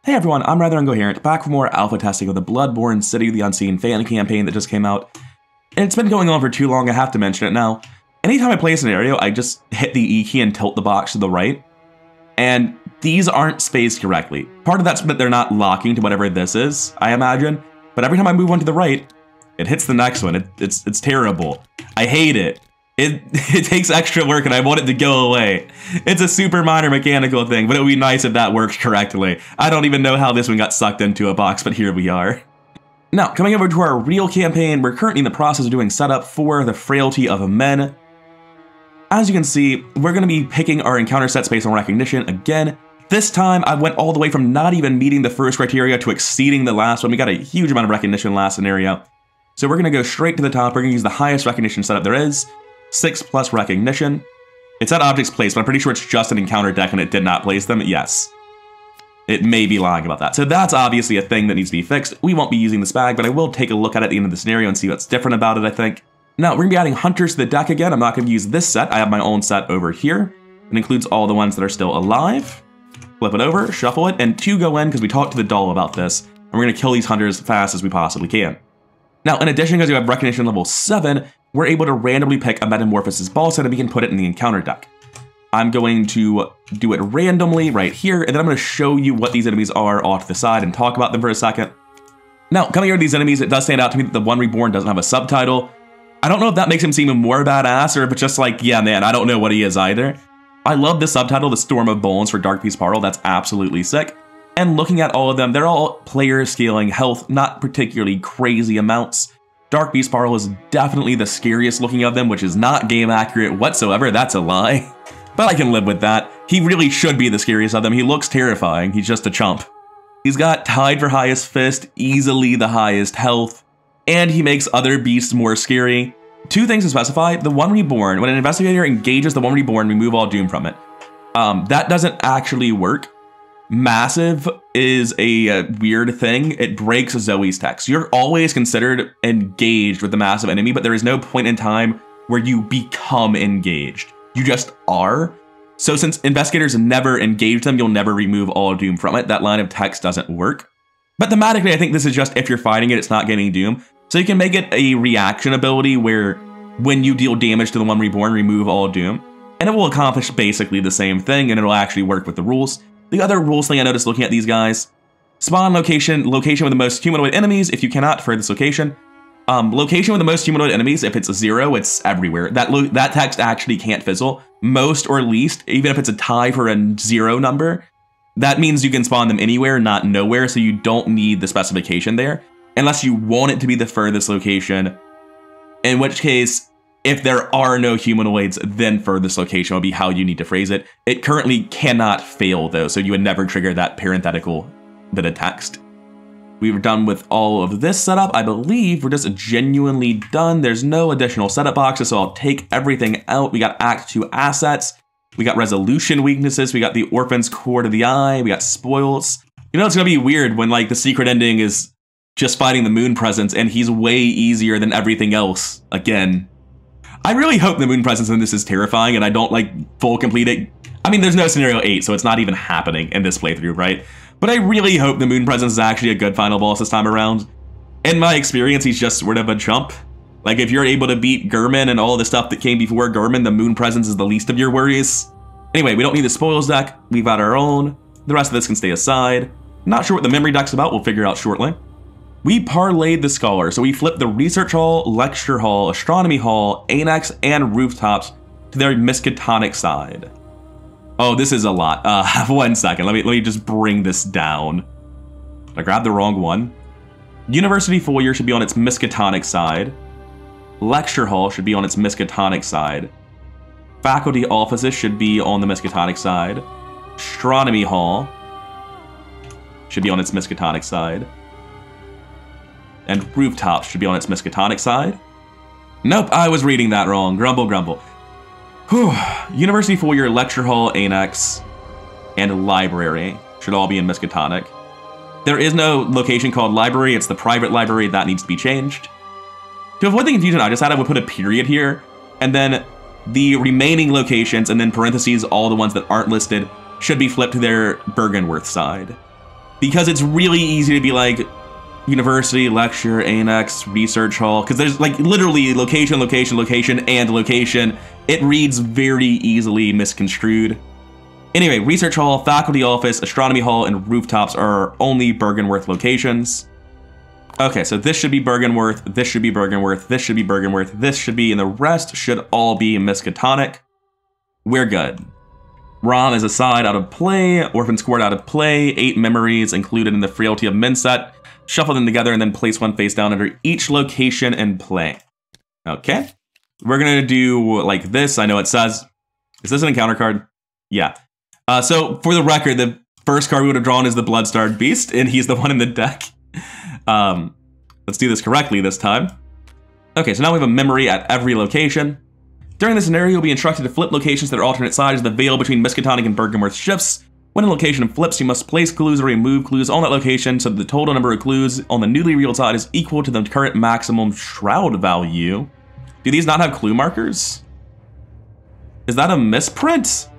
Hey everyone, I'm Rather Incoherent, back for more alpha testing of the Bloodborne City of the Unseen fan campaign that just came out. And it's been going on for too long, I have to mention it now. Anytime I play a scenario, I just hit the E key and tilt the box to the right. And these aren't spaced correctly. Part of that's that they're not locking to whatever this is, I imagine. But every time I move one to the right, it hits the next one. It's terrible. I hate it. It takes extra work and I want it to go away. It's a super minor mechanical thing, but it would be nice if that worked correctly. I don't even know how this one got sucked into a box, but here we are. Now, coming over to our real campaign, we're currently in the process of doing setup for the Frailty of Men. As you can see, we're going to be picking our encounter sets based on recognition again. This time, I went all the way from not even meeting the first criteria to exceeding the last one. We got a huge amount of recognition last scenario. So we're going to go straight to the top. We're going to use the highest recognition setup there is. 6+ recognition. It said objects placed, but I'm pretty sure it's just an encounter deck and it did not place them. Yes. It may be lying about that. So that's obviously a thing that needs to be fixed. We won't be using this bag, but I will take a look at it at the end of the scenario and see what's different about it, I think. Now, we're going to be adding hunters to the deck again. I'm not going to use this set. I have my own set over here. It includes all the ones that are still alive. Flip it over, shuffle it, and 2 go in because we talked to the doll about this. And we're going to kill these hunters as fast as we possibly can. Now, in addition, because you have recognition level 7, we're able to randomly pick a Metamorphosis ball set and we can put it in the encounter deck. I'm going to do it randomly right here, and then I'm going to show you what these enemies are off to the side and talk about them for a second. Now, coming over to these enemies, it does stand out to me that the One Reborn doesn't have a subtitle. I don't know if that makes him seem more badass or if it's just like, yeah, man, I don't know what he is either. I love the subtitle, The Storm of Bones for Dark Beast Parle. That's absolutely sick. And looking at all of them, they're all player scaling health, not particularly crazy amounts. Dark Beast Parle is definitely the scariest looking of them, which is not game accurate whatsoever. That's a lie. But I can live with that. He really should be the scariest of them. He looks terrifying. He's just a chump. He's got tied for highest fist, easily the highest health, and he makes other beasts more scary. 2 things to specify. The One Reborn, when an investigator engages the One Reborn, remove all doom from it. That doesn't actually work. Massive is a weird thing. It breaks Zoe's text. You're always considered engaged with the massive enemy, but there is no point in time where you become engaged. You just are. So since investigators never engage them, you'll never remove all doom from it. That line of text doesn't work. But thematically, I think this is just if you're fighting it, it's not getting doom. So you can make it a reaction ability where when you deal damage to the One Reborn, remove all doom. And it will accomplish basically the same thing, and it'll actually work with the rules. The other rules thing I noticed looking at these guys, spawn location with the most humanoid enemies if you cannot for this location. Location with the most humanoid enemies, if it's a 0, it's everywhere. That text actually can't fizzle. Most or least, even if it's a tie for a 0 number, that means you can spawn them anywhere, not nowhere, so you don't need the specification there. Unless you want it to be the furthest location, in which case, if there are no humanoids, then furthest location will be how you need to phrase it. It currently cannot fail though, so you would never trigger that parenthetical bit of text. We've done with all of this setup. I believe we're just genuinely done. There's no additional setup boxes, so I'll take everything out. We got Act 2 assets. We got resolution weaknesses. We got the Orphan's Core to the Eye. We got spoils. You know, it's gonna be weird when like the secret ending is just fighting the Moon Presence and he's way easier than everything else again. I really hope the Moon Presence in this is terrifying and I don't like full complete it. I mean, there's no scenario 8, so it's not even happening in this playthrough, right? But I really hope the Moon Presence is actually a good final boss this time around. In my experience, he's just sort of a chump. Like, if you're able to beat Gurman and all the stuff that came before Gurman, the Moon Presence is the least of your worries. Anyway, we don't need the spoils deck. We've got our own. The rest of this can stay aside. Not sure what the memory deck's about. We'll figure out shortly. We parlayed the Scholar, so we flipped the Research Hall, Lecture Hall, Astronomy Hall, Annex, and Rooftops to their Miskatonic side. Oh, this is a lot. 1 second. Let me just bring this down. I grabbed the wrong one. University Foyer should be on its Miskatonic side. Lecture Hall should be on its Miskatonic side. Faculty Offices should be on the Miskatonic side. Astronomy Hall should be on its Miskatonic side. And Rooftops should be on its Miskatonic side. Nope, I was reading that wrong. Grumble, grumble. Whew. University Foyer, Lecture Hall, Annex, and Library should all be in Miskatonic. There is no location called Library. It's the private library. That needs to be changed. To avoid the confusion I just had, I would put a period here, and then the remaining locations, and then parentheses, all the ones that aren't listed, should be flipped to their Bergenworth side. because it's really easy to be like university, lecture, annex, research hall, because there's like literally location, location, location, and location. It reads very easily misconstrued. Anyway, research hall, faculty office, astronomy hall, and rooftops are only Bergenworth locations. Okay, so this should be Bergenworth, this should be Bergenworth, this should be Bergenworth, this should be, and the rest should all be Miskatonic. We're good. Rom is a side out of play, Orphan Squad out of play, 8 memories included in the Frailty of Men set. Shuffle them together and then place one face down under each location and play. Okay. We're gonna do like this. I know it says, is this an encounter card? Yeah. So for the record, the first card we would have drawn is the Blood-Starred Beast, and he's the one in the deck. Let's do this correctly this time. Okay, so now we have a memory at every location. During this scenario, you'll be instructed to flip locations that are alternate sides as the veil between Miskatonic and Bergenworth shifts. When a location flips, you must place clues or remove clues on that location so that the total number of clues on the newly revealed side is equal to the current maximum shroud value. Do these not have clue markers? Is that a misprint?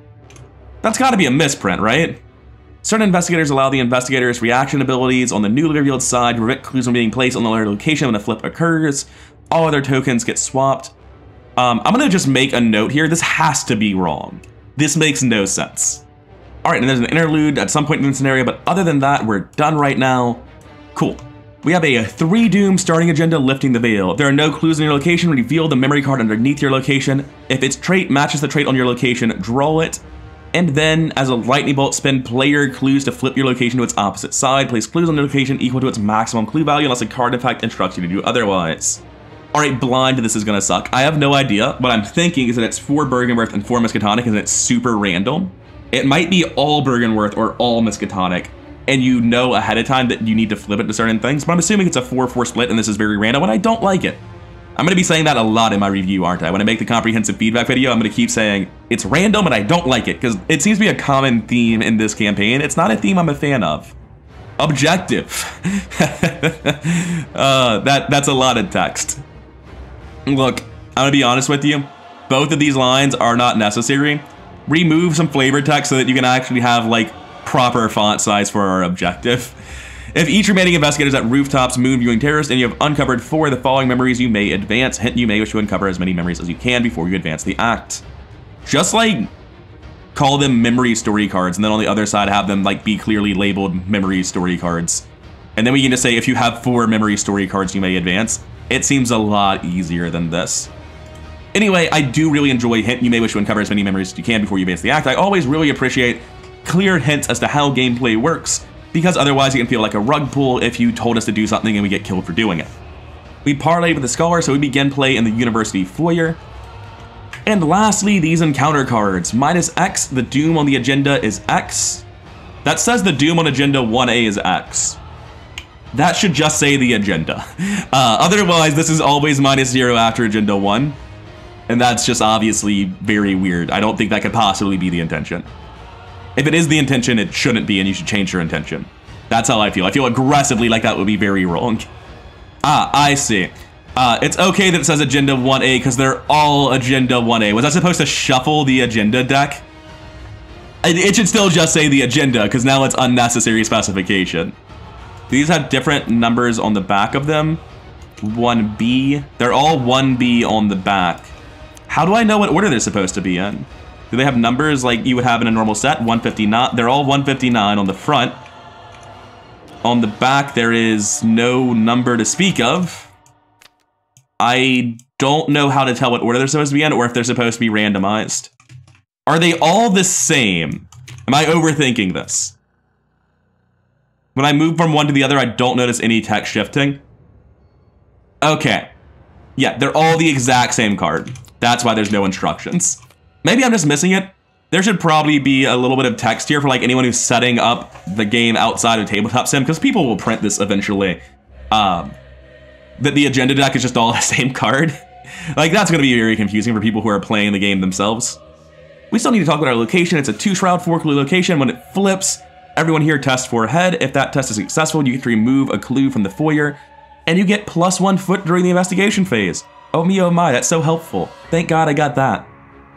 That's gotta be a misprint, right? Certain investigators allow the investigator's reaction abilities on the newly revealed side to prevent clues from being placed on the other location when a flip occurs. All other tokens get swapped. I'm gonna just make a note here. This has to be wrong. This makes no sense. All right, and there's an interlude at some point in the scenario, but other than that, we're done right now. Cool. We have a 3 Doom starting agenda, Lifting the Veil. If there are no clues in your location, reveal the memory card underneath your location. If its trait matches the trait on your location, draw it. And then, as a lightning bolt spin, play your clues to flip your location to its opposite side. Place clues on the location equal to its maximum clue value unless a card effect instructs you to do otherwise. All right, blind, this is gonna suck. I have no idea. What I'm thinking is that it's 4 Bergenworth and 4 Miskatonic, and it's super random. It might be all Bergenworth or all Miskatonic, and you know ahead of time that you need to flip it to certain things, but I'm assuming it's a 4-4 split, and this is very random, and I don't like it. I'm gonna be saying that a lot in my review, aren't I? When I make the comprehensive feedback video, I'm gonna keep saying, it's random and I don't like it, because it seems to be a common theme in this campaign. It's not a theme I'm a fan of. Objective. That's a lot of text. Look, I'm gonna be honest with you. Both of these lines are not necessary. Remove some flavor text so that you can actually have like proper font size for our objective. If each remaining investigator is at rooftops, moon viewing terrorist, and you have uncovered 4 of the following memories, you may advance. Hint, you may wish to uncover as many memories as you can before you advance the act. Just like call them memory story cards, and then on the other side have them like be clearly labeled memory story cards. And then we can just say if you have 4 memory story cards, you may advance. It seems a lot easier than this. Anyway, I do really enjoy hint, you may wish to uncover as many memories as you can before you advance the act. I always really appreciate clear hints as to how gameplay works, because otherwise it can feel like a rug pull if you told us to do something and we get killed for doing it. We parlay with the scholar, so we begin play in the university foyer. And lastly, these encounter cards. -X, the doom on the agenda is X. That says the doom on agenda 1A is X. That should just say the agenda. Otherwise, this is always -0 after agenda 1. And that's just obviously very weird. I don't think that could possibly be the intention. If it is the intention, it shouldn't be, and you should change your intention. That's how I feel. I feel aggressively like that would be very wrong. Ah, I see. It's okay that it says Agenda 1A, because they're all Agenda 1A. Was I supposed to shuffle the agenda deck? It should still just say the agenda, because now it's unnecessary specification. These have different numbers on the back of them. 1B. They're all 1B on the back. How do I know what order they're supposed to be in? Do they have numbers like you would have in a normal set? 159. They're all 159 on the front. On the back, there is no number to speak of. I don't know how to tell what order they're supposed to be in or if they're supposed to be randomized. Are they all the same? Am I overthinking this? When I move from one to the other, I don't notice any text shifting. Okay. Yeah, they're all the exact same card. That's why there's no instructions. Maybe I'm just missing it. There should probably be a little bit of text here for like anyone who's setting up the game outside of Tabletop Sim, because people will print this eventually. That the agenda deck is just all the same card. Like, that's going to be very confusing for people who are playing the game themselves. We still need to talk about our location. It's a 2-shroud, 4-clue location. When it flips, everyone here tests for a head. If that test is successful, you get to remove a clue from the foyer, and you get +1 foot during the investigation phase. Oh me, oh my, that's so helpful. Thank God I got that.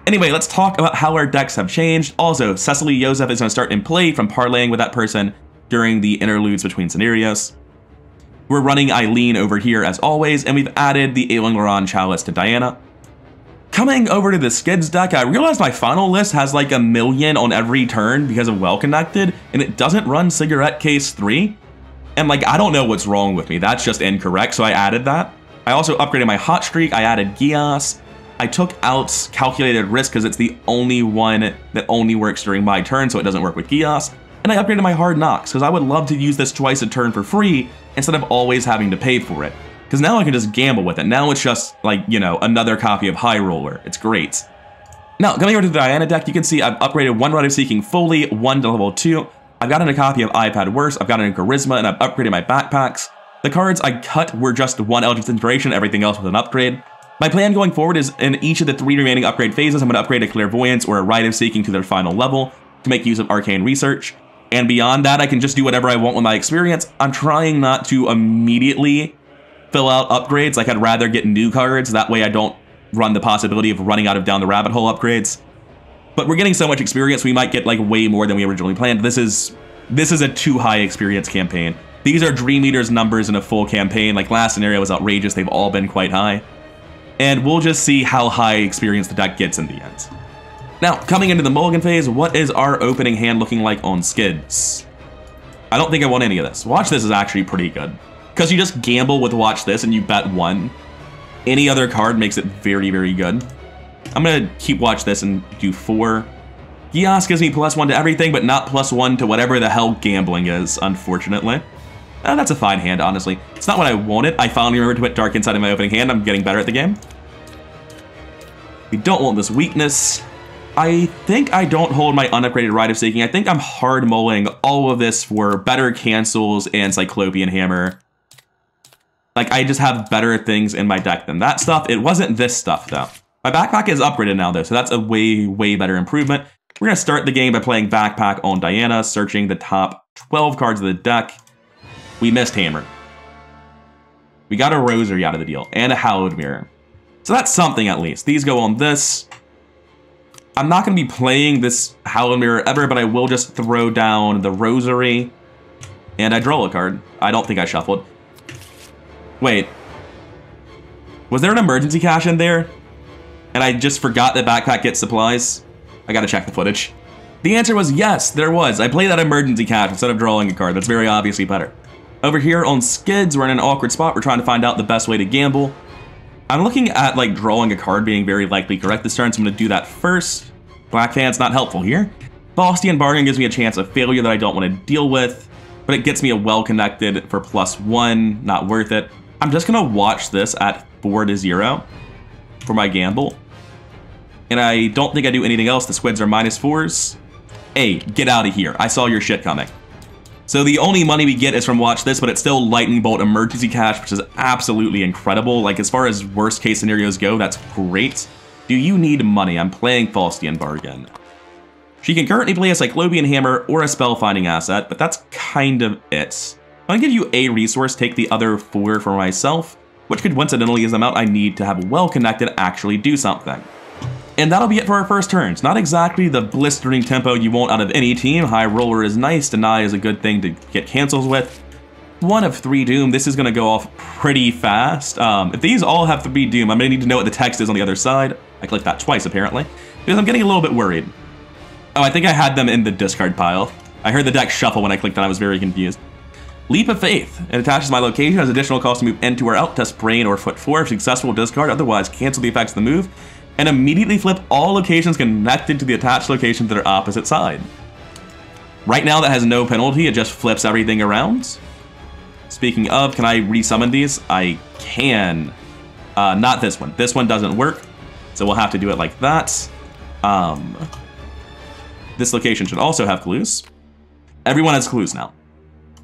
Anyway, let's talk about how our decks have changed. Also, Cecily Joseph is going to start in play from parlaying with that person during the interludes between scenarios. We're running Eileen over here as always, and we've added the Ailing Laron Chalice to Diana. Coming over to the Skids deck, I realized my final list has like 1 million on every turn because of Well Connected, and it doesn't run Cigarette Case 3. And like, I don't know what's wrong with me, that's just incorrect, so I added that. I also upgraded my Hot Streak, I added Gias. I took out Calculated Risk because it's the only one that only works during my turn, so it doesn't work with Gias. And I upgraded my Hard Knocks because I would love to use this twice a turn for free instead of always having to pay for it. Because now I can just gamble with it. Now it's just like, you know, another copy of High Roller. It's great. Now, coming over to the Diana deck, you can see I've upgraded 1 Rite of Seeking fully, 1 to level 2. I've gotten a copy of iPad Worse, I've gotten a Charisma, and I've upgraded my backpacks. The cards I cut were just 1 Eldritch Inspiration, everything else was an upgrade. My plan going forward is in each of the 3 remaining upgrade phases, I'm going to upgrade a Clairvoyance or a Rite of Seeking to their final level to make use of Arcane Research. And beyond that, I can just do whatever I want with my experience. I'm trying not to immediately fill out upgrades. Like, I'd rather get new cards, that way I don't run the possibility of running out of down the rabbit hole upgrades. But we're getting so much experience, we might get like way more than we originally planned. This is a too high experience campaign. These are Dream Eater's numbers in a full campaign. Like, last scenario was outrageous, they've all been quite high. And we'll just see how high experience the deck gets in the end. Now, coming into the mulligan phase, what is our opening hand looking like on Skids? I don't think I want any of this. Watch This is actually pretty good. Because you just gamble with Watch This and you bet 1. Any other card makes it very, very good. I'm going to keep Watch This and do 4. Gias gives me +1 to everything, but not +1 to whatever the hell gambling is, unfortunately. That's a fine hand, honestly. It's not what I wanted. I finally remembered to put Dark Insight in my opening hand. I'm getting better at the game. We don't want this weakness. I think I don't hold my unupgraded Rite of Seeking. I think I'm hard mulling all of this for better cancels and Cyclopean Hammer. Like, I just have better things in my deck than that stuff. It wasn't this stuff, though. My backpack is upgraded now, though, so that's a way, way better improvement. We're going to start the game by playing Backpack on Diana, searching the top 12 cards of the deck. We missed Hammer. We got a Rosary out of the deal, and a Hallowed Mirror. So that's something, at least. These go on this. I'm not going to be playing this Hallowed Mirror ever, but I will just throw down the Rosary. And I draw a card. I don't think I shuffled. Wait. Was there an emergency cache in there? And I just forgot that Backpack gets supplies? I gotta check the footage. The answer was yes, there was. I played that emergency cache instead of drawing a card. That's very obviously better. Over here on Skids, we're in an awkward spot. We're trying to find out the best way to gamble. I'm looking at like drawing a card being very likely correct this turn, so I'm gonna do that first. Black Hand's not helpful here. Faustian Bargain gives me a chance of failure that I don't want to deal with, but it gets me a Well Connected for +1, not worth it. I'm just gonna watch this at 4 to 0 for my gamble. And I don't think I do anything else. The squids are -4s. Hey, get out of here. I saw your shit coming. So the only money we get is from Watch This, but it's still Lightning Bolt Emergency Cash, which is absolutely incredible. Like, as far as worst case scenarios go, that's great. Do you need money? I'm playing Faustian Bargain. She can currently play a Cyclopean Hammer or a Spellfinding asset, but that's kind of it. I'm gonna give you a resource, take the other 4 for myself, which coincidentally is the amount I need to have Well Connected actually do something. And that'll be it for our first turns. Not exactly the blistering tempo you want out of any team. High Roller is nice, Deny is a good thing to get cancels with. 1 of 3 Doom, this is gonna go off pretty fast. If these all have 3 Doom, I'm gonna need to know what the text is on the other side. I clicked that twice apparently, because I'm getting a little bit worried. Oh, I think I had them in the discard pile. I heard the deck shuffle when I clicked on it, I was very confused. Leap of Faith. It attaches my location, has additional cost to move into or out, test Brain or Foot 4 if successful, discard, otherwise cancel the effects of the move, and immediately flip all locations connected to the attached location to their opposite side. Right now that has no penalty, it just flips everything around. Speaking of, can I resummon these? I can. Not this one. This one doesn't work, so we'll have to do it like that. This location should also have clues. Everyone has clues now.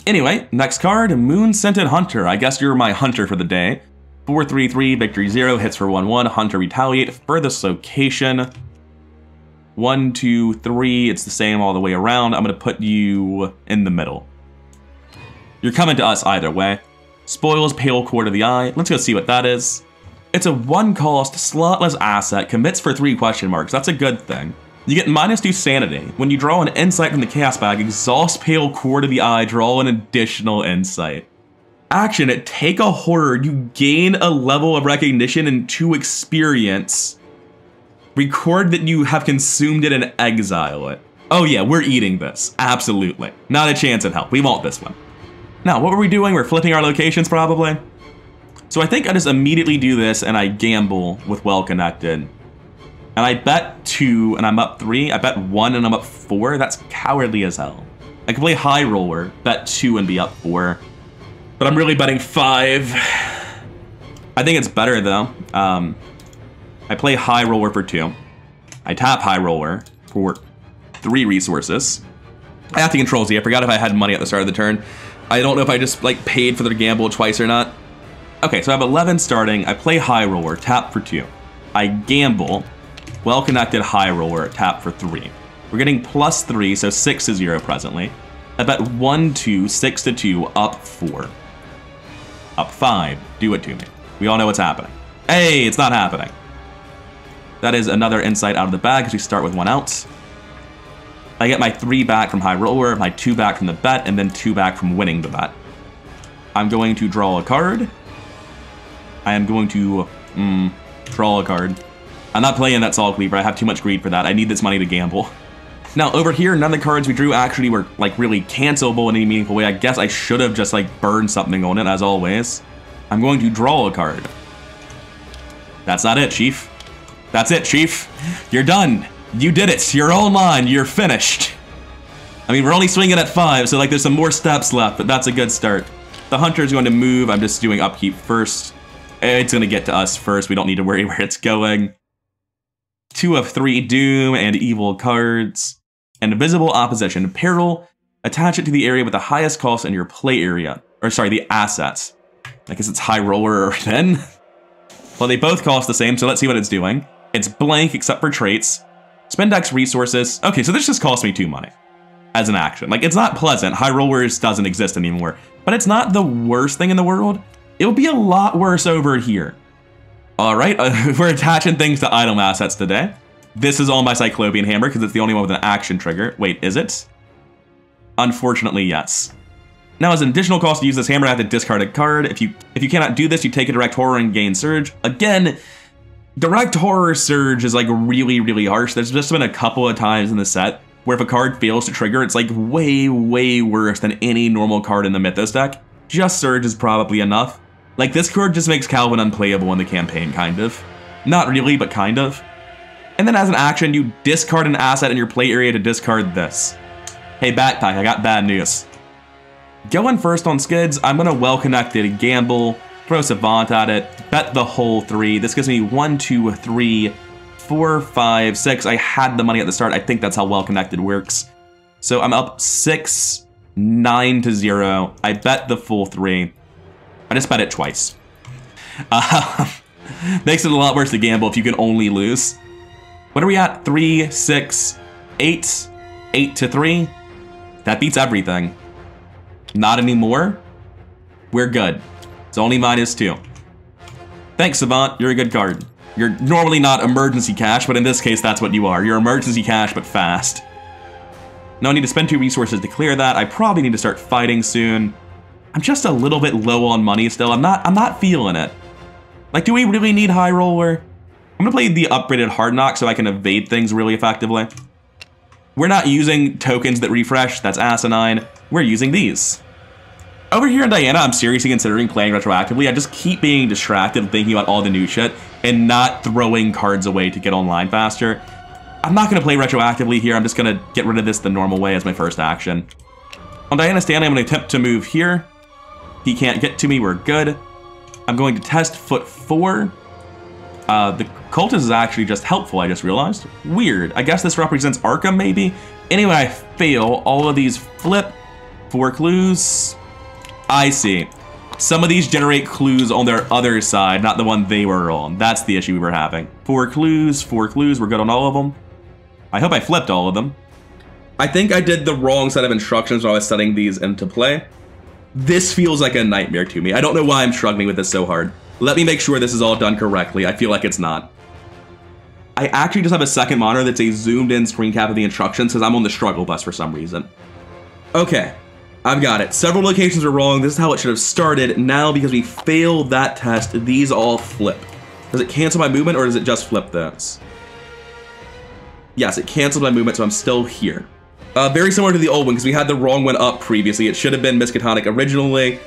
Anyway, next card, Moon-Scented Hunter. I guess you're my hunter for the day. 4/3/3, victory 0, hits for 1/1, Hunter Retaliate, furthest location. 1, 2, 3, it's the same all the way around. I'm gonna put you in the middle. You're coming to us either way. Spoils Pale Core to the Eye. Let's go see what that is. It's a 1-cost, slotless asset, commits for 3 question marks. That's a good thing. You get -2 sanity. When you draw an insight from the chaos bag, exhaust pale core to the eye, draw an additional insight. Action, take a horror, you gain a level of recognition and 2 experience. Record that you have consumed it and exile it. Oh yeah, we're eating this, absolutely. Not a chance in hell, we want this one. Now, what were we doing? We're flipping our locations probably. So I think I just immediately do this and I gamble with well connected. And I bet 2 and I'm up 3, I bet 1 and I'm up 4, that's cowardly as hell. I can play high roller, bet 2 and be up 4. But I'm really betting 5. I think it's better though. I play high roller for 2. I tap high roller for 3 resources. I have to control Z. I forgot if I had money at the start of the turn. I don't know if I just like paid for the gamble twice or not. Okay, so I have 11 starting. I play high roller, tap for 2. I gamble, well connected high roller, tap for 3. We're getting +3, so 6 to 0 presently. I bet 1, 2, 6 to 2, up 4. Up 5, do it to me. We all know what's happening. Hey, it's not happening. That is another insight out of the bag because we start with 1 out. I get my 3 back from high roller, my 2 back from the bet, and then 2 back from winning the bet. I'm going to draw a card. I am going to draw a card. I'm not playing that Soul Cleaver. I have too much greed for that. I need this money to gamble. Now, over here, none of the cards we drew actually were, like, really cancelable in any meaningful way. I guess I should have just, like, burned something on it, as always. I'm going to draw a card. That's not it, Chief. That's it, Chief. You're done. You did it. You're online. You're finished. I mean, we're only swinging at 5, so, like, there's some more steps left, but that's a good start. The Hunter's going to move. I'm just doing upkeep first. It's going to get to us first. We don't need to worry where it's going. 2 of 3 Doom and Evil cards. And Invisible Opposition. Peril. Attach it to the area with the highest cost in your play area. Or sorry, the assets. I guess it's high roller or thin. Well, they both cost the same, so let's see what it's doing. It's blank except for traits. Spend X resources. Okay, so this just cost me 2 money. As an action. Like, it's not pleasant. High rollers doesn't exist anymore. But it's not the worst thing in the world. It would be a lot worse over here. Alright, we're attaching things to item assets today. This is on my Cyclopean Hammer because it's the only one with an action trigger. Wait, is it? Unfortunately, yes. Now, as an additional cost to use this hammer, I have to discard a card. If you cannot do this, you take a Direct Horror and gain Surge. Again, Direct Horror Surge is like really, really harsh. There's just been a couple of times in the set where if a card fails to trigger, it's like way, way worse than any normal card in the Mythos deck. Just Surge is probably enough. Like, this card just makes Calvin unplayable in the campaign, kind of. Not really, but kind of. And then as an action, you discard an asset in your play area to discard this. Hey, Backpack, I got bad news. Going first on Skids, I'm going to well-connected gamble, throw Savant at it, bet the whole 3. This gives me 1, 2, 3, 4, 5, 6. I had the money at the start. I think that's how well-connected works. So I'm up 6, 9 to 0. I bet the full 3. I just bet it twice. Makes it a lot worse to gamble if you can only lose. What are we at? 3, 6, 8, 8 to 3. That beats everything. Not anymore. We're good. It's only -2. Thanks, Savant. You're a good card. You're normally not emergency cash, but in this case, that's what you are. You're emergency cash, but fast. Now I need to spend 2 resources to clear that. I probably need to start fighting soon. I'm just a little bit low on money still. I'm not feeling it. Like, do we really need high roller? I'm gonna play the upgraded hard knock so I can evade things really effectively. We're not using tokens that refresh. That's asinine. We're using these. Over here in Diana, I'm seriously considering playing retroactively. I just keep being distracted thinking about all the new shit and not throwing cards away to get online faster. I'm not gonna play retroactively here. I'm just gonna get rid of this the normal way as my first action. On Diana Stanley, I'm gonna attempt to move here. He can't get to me, we're good. I'm going to test foot 4. The Cultist is actually just helpful, I just realized. Weird, I guess this represents Arkham maybe? Anyway, I fail, all of these flip. 4 clues. I see. Some of these generate clues on their other side, not the one they were on. That's the issue we were having. 4 clues, we're good on all of them. I hope I flipped all of them. I think I did the wrong set of instructions when I was setting these into play. This feels like a nightmare to me. I don't know why I'm struggling with this so hard. Let me make sure this is all done correctly. I feel like it's not. I actually just have a second monitor that's a zoomed in screen cap of the instructions because I'm on the struggle bus for some reason. Okay, I've got it. Several locations are wrong. This is how it should have started. Now, because we failed that test, these all flip. Does it cancel my movement or does it just flip those? Yes, it canceled my movement, so I'm still here. Very similar to the old one because we had the wrong one up previously. It should have been Miskatonic originally.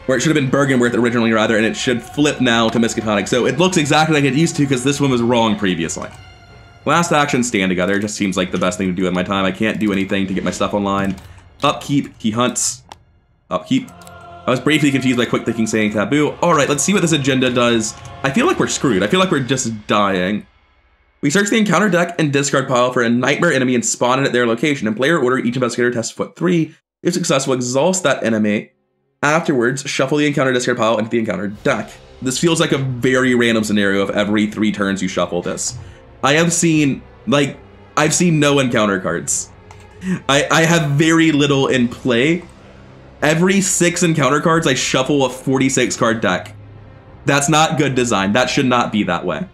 Or it should have been Bergenworth originally, rather, and it should flip now to Miskatonic. So it looks exactly like it used to because this one was wrong previously. Last action, stand together. Just seems like the best thing to do in my time. I can't do anything to get my stuff online. Upkeep, he hunts. Upkeep. I was briefly confused by quick thinking saying taboo. Alright, let's see what this agenda does. I feel like we're screwed. I feel like we're just dying. We search the encounter deck and discard pile for a nightmare enemy and spawn it at their location. In player order, each investigator tests foot 3. If successful, exhaust that enemy. Afterwards, shuffle the encounter discard pile into the encounter deck. This feels like a very random scenario of every 3 turns you shuffle this. I have seen, like, I've seen no encounter cards. I have very little in play. Every 6 encounter cards, I shuffle a 46 card deck. That's not good design. That should not be that way.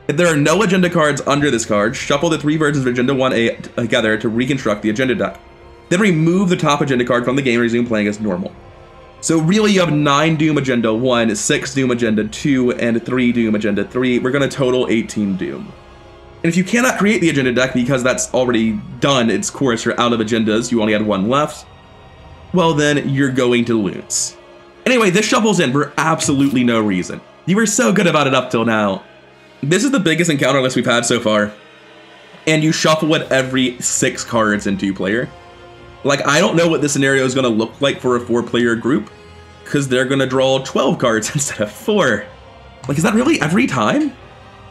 If there are no agenda cards under this card, shuffle the 3 versions of Agenda 1A together to reconstruct the agenda deck. Then remove the top agenda card from the game and resume playing as normal. So really you have 9 Doom Agenda 1, 6 Doom Agenda 2, and 3 Doom Agenda 3. We're going to total 18 Doom. And if you cannot create the agenda deck because that's already done its course, you're out of agendas, you only had 1 left, well then you're going to lose. Anyway, this shuffles in for absolutely no reason. You were so good about it up till now. This is the biggest encounter list we've had so far. And you shuffle it every 6 cards in 2-player. Like, I don't know what this scenario is going to look like for a 4-player group, because they're going to draw 12 cards instead of 4. Like, is that really every time?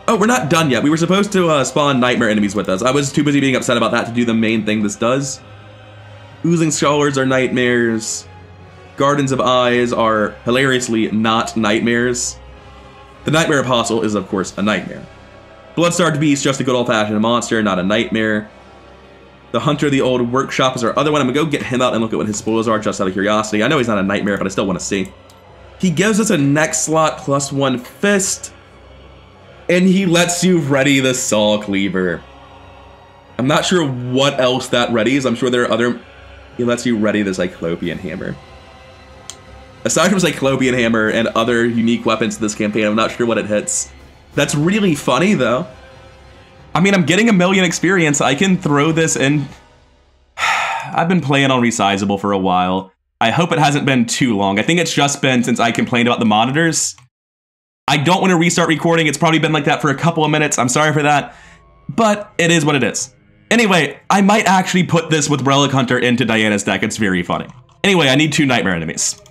Oh, we're not done yet. We were supposed to spawn nightmare enemies with us. I was too busy being upset about that to do the main thing this does. Oozing Scholars are nightmares. Gardens of Eyes are hilariously not nightmares. The Nightmare Apostle is, of course, a nightmare. Bloodstarved Beast, just a good old-fashioned monster, not a nightmare. The Hunter of the Old Workshop is our other one. I'm gonna go get him out and look at what his spoils are just out of curiosity. I know he's not a nightmare, but I still want to see. He gives us a next slot +1 fist. And he lets you ready the Saw Cleaver. I'm not sure what else that readies. I'm sure there are other... He lets you ready the Cyclopean Hammer. Aside from Cyclopean Hammer and other unique weapons in this campaign, I'm not sure what it hits. That's really funny, though. I mean, I'm getting 1,000,000 experience. I can throw this in... I've been playing on Resizable for a while. I hope it hasn't been too long. I think it's just been since I complained about the monitors. I don't want to restart recording. It's probably been like that for a couple of minutes. I'm sorry for that. But it is what it is. Anyway, I might actually put this with Relic Hunter into Diana's deck. It's very funny. Anyway, I need 2 nightmare enemies.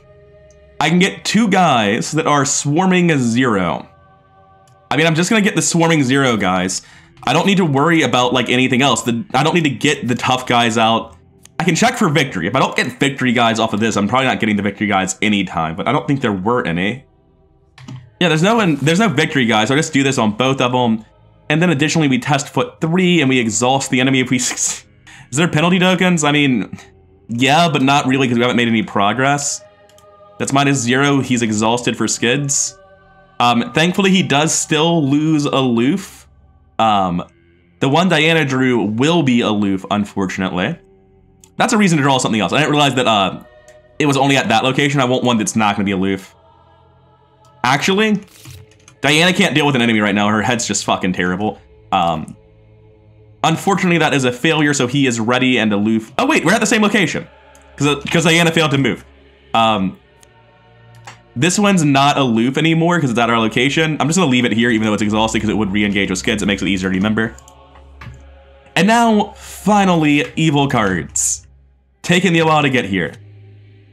I can get 2 guys that are swarming 0. I mean, I'm just going to get the swarming 0 guys. I don't need to worry about like anything else. I don't need to get the tough guys out. I can check for victory. If I don't get victory guys off of this, I'm probably not getting the victory guys anytime, but I don't think there were any. Yeah, there's no victory guys. I'll just do this on both of them. And then additionally, we test foot 3 and we exhaust the enemy if we... Is there penalty tokens? I mean, yeah, but not really because we haven't made any progress. That's -0. He's exhausted for Skids. Thankfully, he does still lose aloof. The one Diana drew will be aloof, unfortunately. That's a reason to draw something else. I didn't realize that it was only at that location. I want one that's not going to be aloof. Actually, Diana can't deal with an enemy right now. Her head's just fucking terrible. Unfortunately, that is a failure, so he is ready and aloof. Oh, wait, we're at the same location. Because Diana failed to move. This one's not aloof anymore because it's at our location. I'm just going to leave it here, even though it's exhausted, because it would re-engage with Skids. It makes it easier to remember. And now, finally, evil cards. Taking me a while to get here.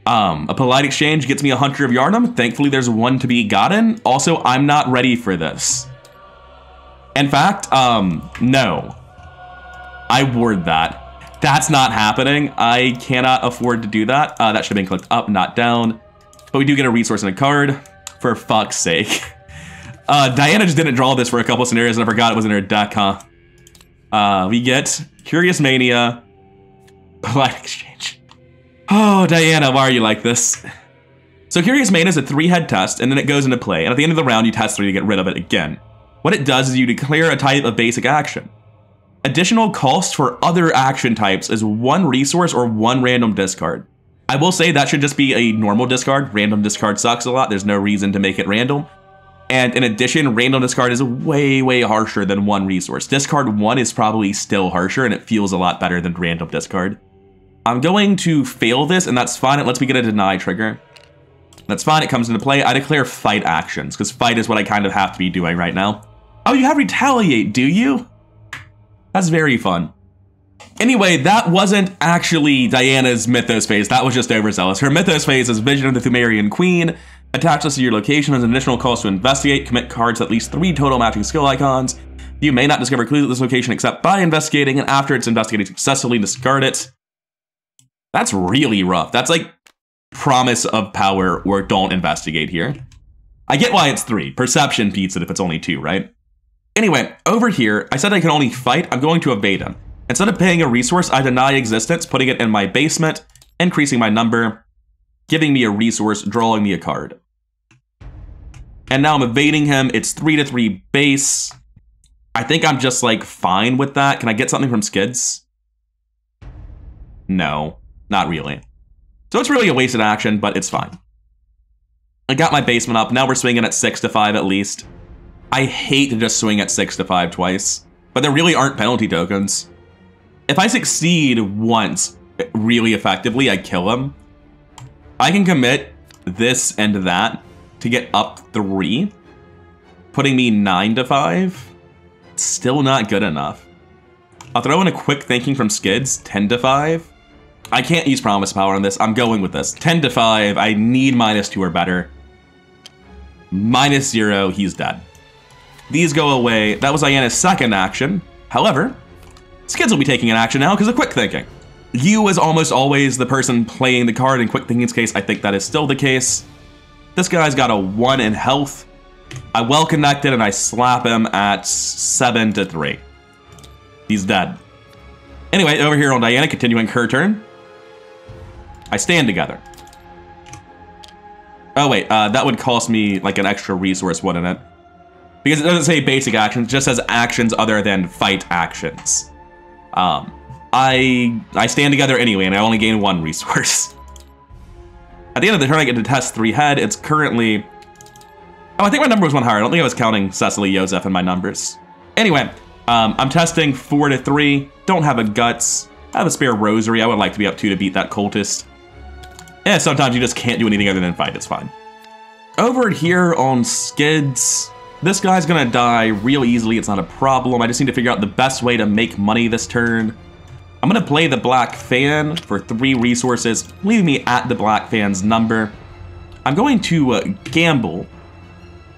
A polite exchange gets me a Hunter of Yharnam. Thankfully, there's one to be gotten. Also, I'm not ready for this. In fact, no. I ward that. That's not happening. I cannot afford to do that. That should have been clicked up, not down. But we do get a resource and a card. For fuck's sake. Diana just didn't draw this for a couple scenarios and I forgot it was in her deck, huh? We get Curious Mania. Polite exchange. Oh, Diana, why are you like this? So Curious Mania is a 3-head test, and then it goes into play. And at the end of the round, you test 3 to get rid of it again. What it does is you declare a type of basic action. Additional cost for other action types is 1 resource or 1 random discard. I will say that should just be a normal discard. Random discard sucks a lot. There's no reason to make it random. And in addition, random discard is way, way harsher than 1 resource. Discard 1 is probably still harsher, and it feels a lot better than random discard. I'm going to fail this, and that's fine. It lets me get a deny trigger. That's fine. It comes into play. I declare fight actions, because fight is what I kind of have to be doing right now. Oh, you have retaliate, do you? That's very fun. Anyway, that wasn't actually Diana's Mythos phase. That was just overzealous. Her Mythos phase is Vision of the Thumerian Queen. Attach this to your location as an additional cost to investigate. Commit cards to at least 3 total matching skill icons. You may not discover clues at this location except by investigating, and after it's investigated successfully, discard it. That's really rough. That's like promise of power or don't investigate here. I get why it's 3. Perception beats it if it's only 2, right? Anyway, over here, I said I can only fight. I'm going to evade him. Instead of paying a resource, I deny existence, putting it in my basement, increasing my number, giving me a resource, drawing me a card. And now I'm evading him. It's 3/3 base. I think I'm just like fine with that. Can I get something from Skids? No, not really. So it's really a wasted action, but it's fine. I got my basement up. Now we're swinging at 6/5 at least. I hate to just swing at 6/5 twice, but there really aren't penalty tokens. If I succeed once really effectively, I kill him. I can commit this and that to get up 3, putting me 9/5. Still not good enough. I'll throw in a quick thinking from Skids, 10/5. I can't use promise power on this. I'm going with this. 10/5, I need -2 or better. -0, he's dead. These go away. That was Diana's second action. However, Skids will be taking an action now because of quick thinking. You is almost always the person playing the card. In quick thinking's case, I think that is still the case. This guy's got a 1 in health. I well connected and I slap him at 7/3. He's dead. Anyway, over here on Diana, continuing her turn. I stand together. Oh wait, that would cost me like an extra resource, wouldn't it? Because it doesn't say basic actions, it just says actions other than fight actions. I stand together anyway, and I only gain 1 resource. At the end of the turn, I get to test 3 head. It's currently... Oh, I think my number was 1 higher. I don't think I was counting Cecily Joseph in my numbers. Anyway, I'm testing 4/3. Don't have a guts. I have a spare rosary. I would like to be up 2 to beat that cultist. Yeah, sometimes you just can't do anything other than fight. It's fine. Over here on Skids, this guy's gonna die real easily. It's not a problem. I just need to figure out the best way to make money this turn. I'm gonna play the Black Fan for 3 resources, leaving me at the Black Fan's number. I'm going to gamble.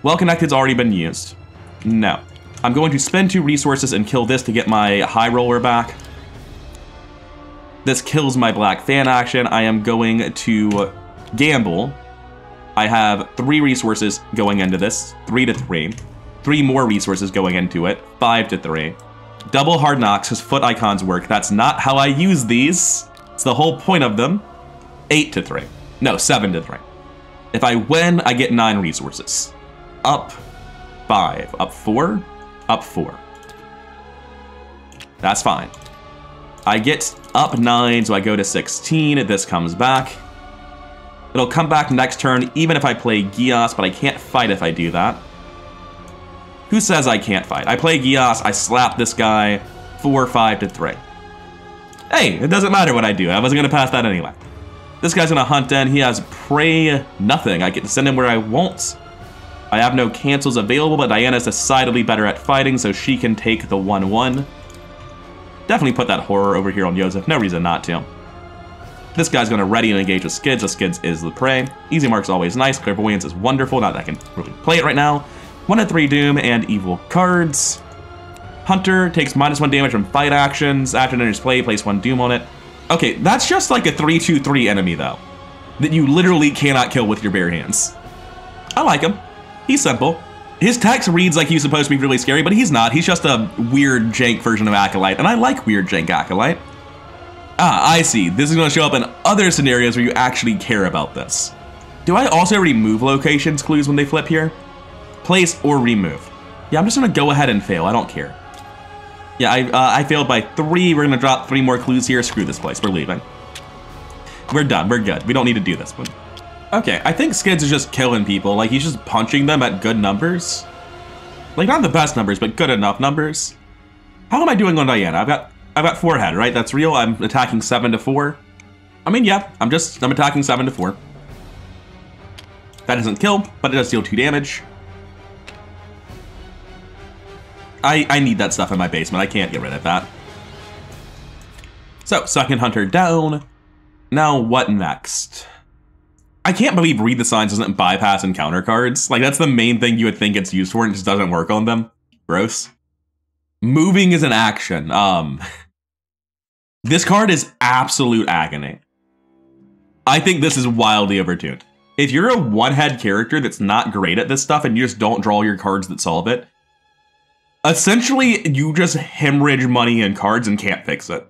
Well Connected's already been used. No. I'm going to spend 2 resources and kill this to get my High Roller back. This kills my Black Fan action. I am going to gamble. I have 3 resources going into this, 3/3. 3 more resources going into it, 5/3. Double Hard Knocks, his foot icons work. That's not how I use these. It's the whole point of them. 8/3. No, 7/3. If I win, I get 9 resources. Up 5, up 4, up 4. That's fine. I get up 9, so I go to 16. This comes back. It'll come back next turn, even if I play Gios, but I can't fight if I do that. Who says I can't fight? I play Gios, I slap this guy, 4, 5/3. Hey, it doesn't matter what I do. I wasn't going to pass that anyway. This guy's going to hunt in. He has Pray nothing. I get to send him where I want. I have no cancels available, but Diana's decidedly better at fighting, so she can take the 1/1. Definitely put that horror over here on Joseph. No reason not to. This guy's going to ready and engage with Skids, so Skids is the prey. Easy Mark's always nice. Clairvoyance is wonderful. Not that I can really play it right now. 1/3 Doom and Evil cards. Hunter takes -1 damage from fight actions. After enters play, place 1 Doom on it. Okay, that's just like a 3/2/3 enemy, though, that you literally cannot kill with your bare hands. I like him. He's simple. His text reads like he's supposed to be really scary, but he's not. He's just a weird jank version of Acolyte, and I like weird jank Acolyte. Ah, I see. This is going to show up in other scenarios where you actually care about this. Do I also remove locations clues when they flip here? Place or remove. Yeah, I'm just gonna go ahead and fail. I don't care. Yeah, I failed by 3. We're gonna drop 3 more clues here. Screw this place. We're leaving. We're done. We're good. We don't need to do this one. Okay, I think Skids is just killing people. Like, he's just punching them at good numbers. Like, not the best numbers, but good enough numbers. How am I doing on Diana? I've got 4 head, right? That's real. I'm attacking 7 to 4. I mean, yeah, I'm attacking 7 to 4. That doesn't kill, but it does deal 2 damage. I need that stuff in my basement. I can't get rid of that. So, second hunter down. Now, what next? I can't believe Read the Signs doesn't bypass encounter cards. Like, that's the main thing you would think it's used for, and it just doesn't work on them. Gross. Moving is an action. This card is absolute agony. I think this is wildly overtuned. If you're a one-head character that's not great at this stuff and you just don't draw your cards that solve it, essentially, you just hemorrhage money in cards and can't fix it.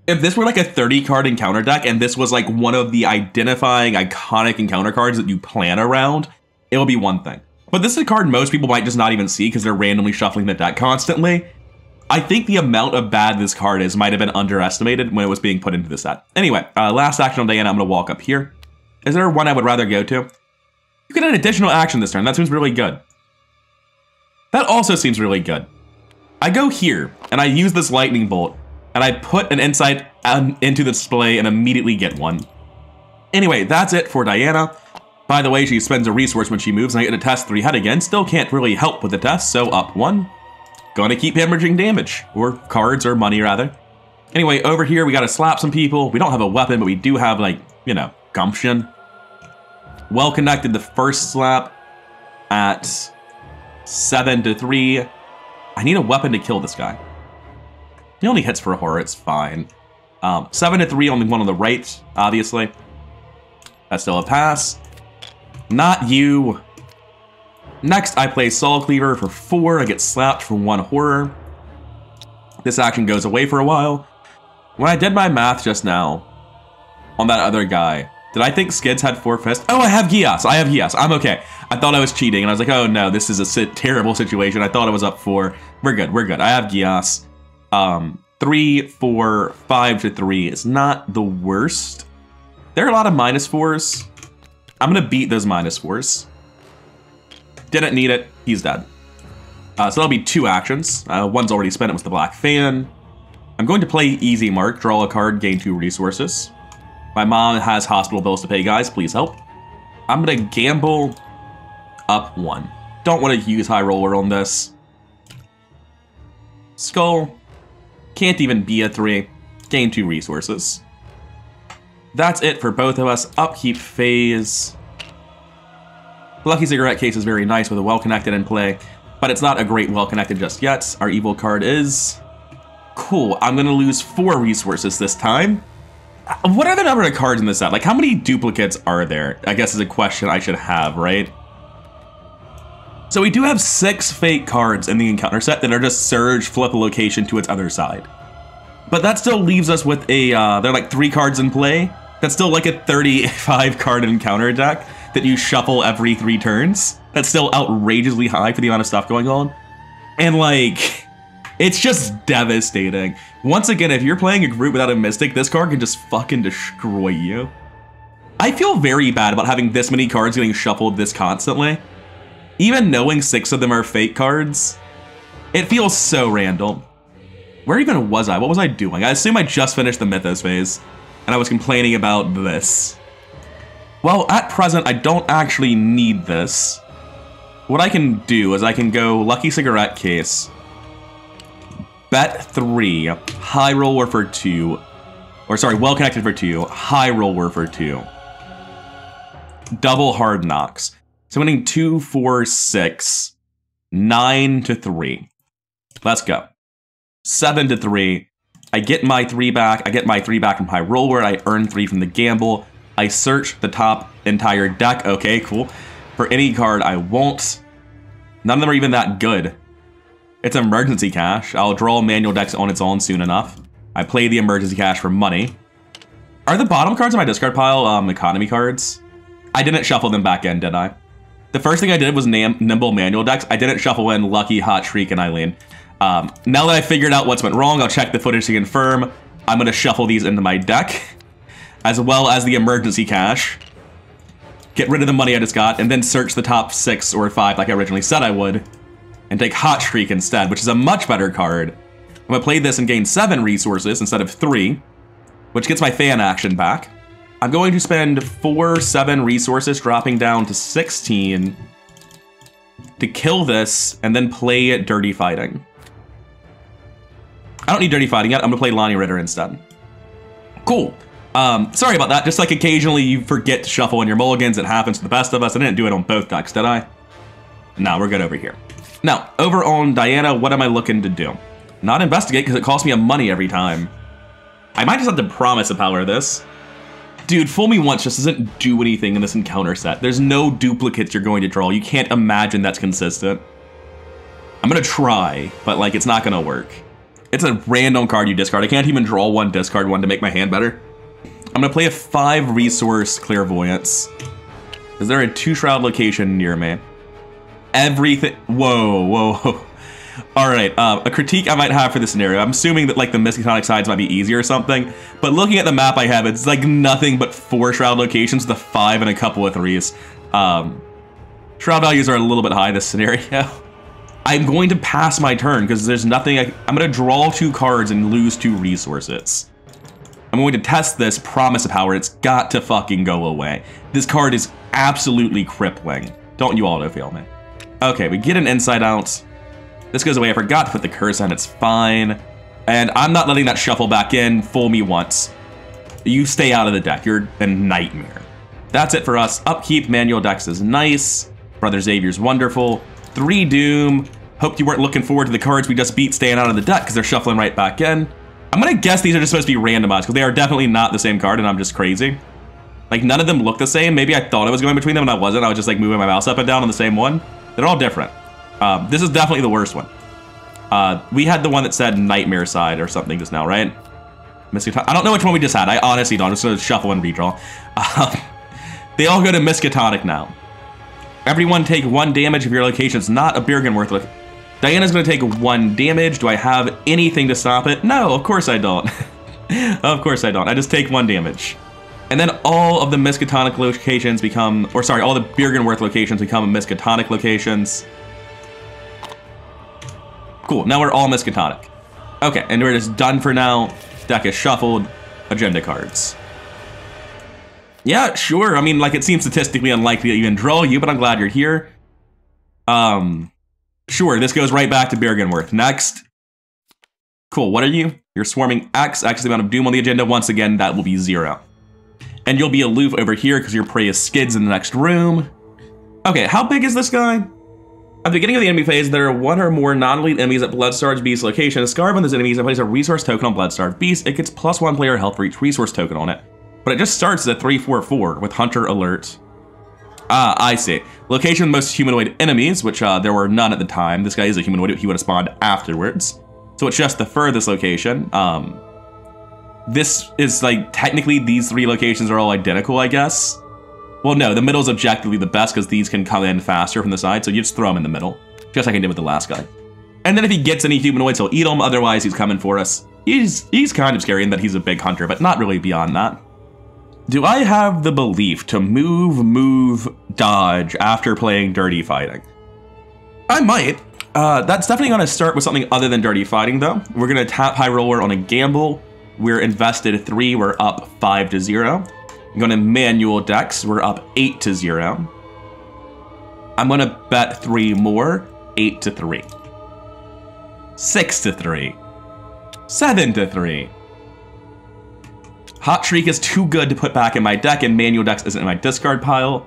If this were like a 30-card encounter deck and this was like one of the identifying iconic encounter cards that you plan around, it will be one thing. But this is a card most people might just not even see because they're randomly shuffling the deck constantly. I think the amount of bad this card is might have been underestimated when it was being put into the set. Anyway, last action on Diana, I'm going to walk up here. Is there one I would rather go to? You get an additional action this turn. That seems really good. That also seems really good. I go here, and I use this lightning bolt, and I put an insight into the display and immediately get one. Anyway, that's it for Diana. By the way, she spends a resource when she moves, and I get to test 3 head again. Still can't really help with the test, so up 1. Gonna keep hemorrhaging damage, or cards, or money rather. Anyway, over here we gotta slap some people. We don't have a weapon, but we do have, like, you know, gumption. Well connected the first slap at 7 to 3. I need a weapon to kill this guy. He only hits for a horror, it's fine. 7 to 3 on the one on the right, obviously. That's still a pass. Not you. Next, I play Soul Cleaver for 4. I get slapped for 1 horror. This action goes away for a while. When I did my math just now on that other guy, did I think Skids had 4 fists? Oh, I have Gias. I have Gias. I'm okay. I thought I was cheating, and I was like, oh no, this is a terrible situation. I thought I was up 4. We're good. We're good. I have Gias. 3, 4, 5 to 3 is not the worst. There are a lot of -4s. I'm gonna beat those -4s. Didn't need it. He's dead. So that'll be 2 actions. One's already spent. It was the Black Fan. I'm going to play Easy Mark. Draw a card, gain 2 resources. My mom has hospital bills to pay, guys. Please help. I'm gonna gamble up 1. Don't want to use High Roller on this. Skull. Can't even be a 3. Gain 2 resources. That's it for both of us. Upkeep phase. Lucky Cigarette Case is very nice with a well-connected in play, but it's not a great well-connected just yet. Our evil card is... Cool, I'm gonna lose 4 resources this time. What are the number of cards in this set? Like, how many duplicates are there? I guess is a question I should have, right? So we do have 6 fake cards in the encounter set that are just Surge, flip a location to its other side. But that still leaves us with a, there are like 3 cards in play. That's still like a 35 card encounter deck that you shuffle every 3 turns. That's still outrageously high for the amount of stuff going on. And like, it's just devastating. Once again, if you're playing a group without a Mystic, this card can just fucking destroy you. I feel very bad about having this many cards getting shuffled this constantly. Even knowing 6 of them are fake cards, it feels so random. Where even was I? What was I doing? I assume I just finished the Mythos phase, and I was complaining about this. Well, at present, I don't actually need this. What I can do is I can go Lucky Cigarette Case, bet 3, High Roller for 2, or sorry, Well Connected for 2, High Roller for 2, double Hard Knocks. So I'm winning 2, 4, 6, 9 to 3. Let's go. 7 to 3. I get my 3 back. I get my 3 back from High Roller. I earn 3 from the gamble. I search the top entire deck. Okay, cool. For any card I want. None of them are even that good. It's emergency cash. I'll draw manual decks on its own soon enough. I play the emergency cash for money. Are the bottom cards in my discard pile economy cards? I didn't shuffle them back in, did I? The first thing I did was nimble manual decks. I didn't shuffle in Lucky, Hot Shriek, and Eileen. Now that I figured out what's went wrong, I'll check the footage to confirm. I'm going to shuffle these into my deck, as well as the emergency cash. Get rid of the money I just got, and then search the top 6 or 5 like I originally said I would, and take Hot Shriek instead, which is a much better card. I'm going to play this and gain 7 resources instead of 3, which gets my fan action back. I'm going to spend 7 resources, dropping down to 16 to kill this, and then play Dirty Fighting. I don't need Dirty Fighting yet. I'm going to play Lonnie Ritter instead. Cool. Sorry about that. Just like occasionally you forget to shuffle in your mulligans. It happens to the best of us. I didn't do it on both decks, did I? No, we're good over here. Now, over on Diana, what am I looking to do? Not investigate, because it costs me a money every time. I might just have to promise a power this. Dude, Fool Me Once just doesn't do anything in this encounter set. There's no duplicates you're going to draw. You can't imagine that's consistent. I'm gonna try, but like it's not gonna work. It's a random card you discard. I can't even draw one, discard one to make my hand better. I'm gonna play a 5 resource Clairvoyance. Is there a 2 shroud location near me? Everything. Whoa, whoa. All right, a critique I might have for this scenario. I'm assuming that like the Miskatonic sides might be easier or something, but looking at the map I have, it's like nothing but 4 shroud locations, the 5 and a couple of 3s. Shroud values are a little bit high this scenario. I'm going to pass my turn because there's nothing. I'm going to draw 2 cards and lose 2 resources. I'm going to test this, promise a power. It's got to fucking go away. This card is absolutely crippling. Don't you autofill me. Okay, we get an Inside Out. This goes away. I forgot to put the curse on. It's fine. And I'm not letting that shuffle back in. Fool me once. You stay out of the deck. You're a nightmare. That's it for us. Upkeep, manual decks is nice. Brother Xavier's wonderful. 3 Doom. Hope you weren't looking forward to the cards we just beat staying out of the deck because they're shuffling right back in. I'm going to guess these are just supposed to be randomized because they are definitely not the same card and I'm just crazy. Like none of them look the same. Maybe I thought I was going between them and I wasn't. I was just like moving my mouse up and down on the same one. They're all different. This is definitely the worst one. We had the one that said Nightmare Side or something just now, right? I don't know which one we just had. I honestly don't. I'm just going to shuffle and redraw. They all go to Miskatonic now. Everyone take 1 damage if your location's not a Birkenworth. Diana's going to take 1 damage. Do I have anything to stop it? No, of course I don't. Of course I don't. I just take 1 damage. And then all of the Miskatonic locations become, or sorry, all the Birkenworth locations become Miskatonic locations. Cool, now we're all Miskatonic. Okay, and we're just done for now. Deck is shuffled. Agenda cards. Yeah, sure. I mean, like, it seems statistically unlikely to even draw you, but I'm glad you're here. Sure, this goes right back to Birkenworth. Next. Cool, what are you? You're swarming X. X is the amount of doom on the agenda. Once again, that will be 0. And you'll be aloof over here because your prey is Skids in the next room. Okay, how big is this guy? At the beginning of the enemy phase, there are 1 or more non-elite enemies at Bloodstarved Beast's location. A scar on those enemies and places a resource token on Bloodstarved Beast. It gets +1 player health for each resource token on it. But it just starts at 3/4/4 with Hunter Alert. Ah, I see. Location with most humanoid enemies, which there were none at the time. This guy is a humanoid. He would have spawned afterwards. So it's just the furthest location. This is like, technically these 3 locations are all identical, I guess. Well, no, the middle's objectively the best because these can come in faster from the side, so you just throw them in the middle. Just like I did with the last guy. And then if he gets any humanoids, he'll eat them. Otherwise, he's coming for us. He's kind of scary in that he's a big hunter, but not really beyond that. Do I have the belief to move, dodge after playing Dirty Fighting? I might. That's definitely going to start with something other than Dirty Fighting, though. We're going to tap High Roller on a gamble. We're invested 3. We're up 5-0. I'm going to manual decks. We're up 8-0. I'm going to bet 3 more. 8-3. 6-3. 7-3. Hot Shriek is too good to put back in my deck, and manual decks isn't in my discard pile.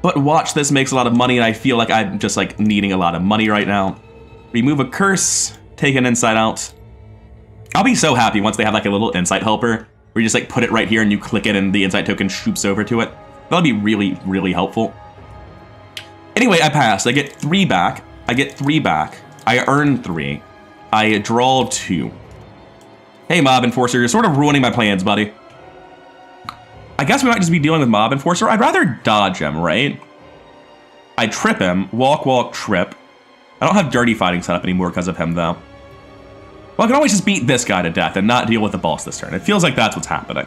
But watch this makes a lot of money, and I feel like I'm just like needing a lot of money right now. Remove a curse, take an Inside Out. I'll be so happy once they have like a little insight helper, where you just like put it right here and you click it and the insight token shoots over to it. That'll be really, really helpful. Anyway, I passed. I get 3 back. I get 3 back. I earn 3. I draw 2. Hey, Mob Enforcer, you're sort of ruining my plans, buddy. I guess we might just be dealing with Mob Enforcer. I'd rather dodge him, right? I trip him. Walk, walk, trip. I don't have dirty fighting set up anymore because of him, though. Well, I can always just beat this guy to death and not deal with the boss this turn. It feels like that's what's happening.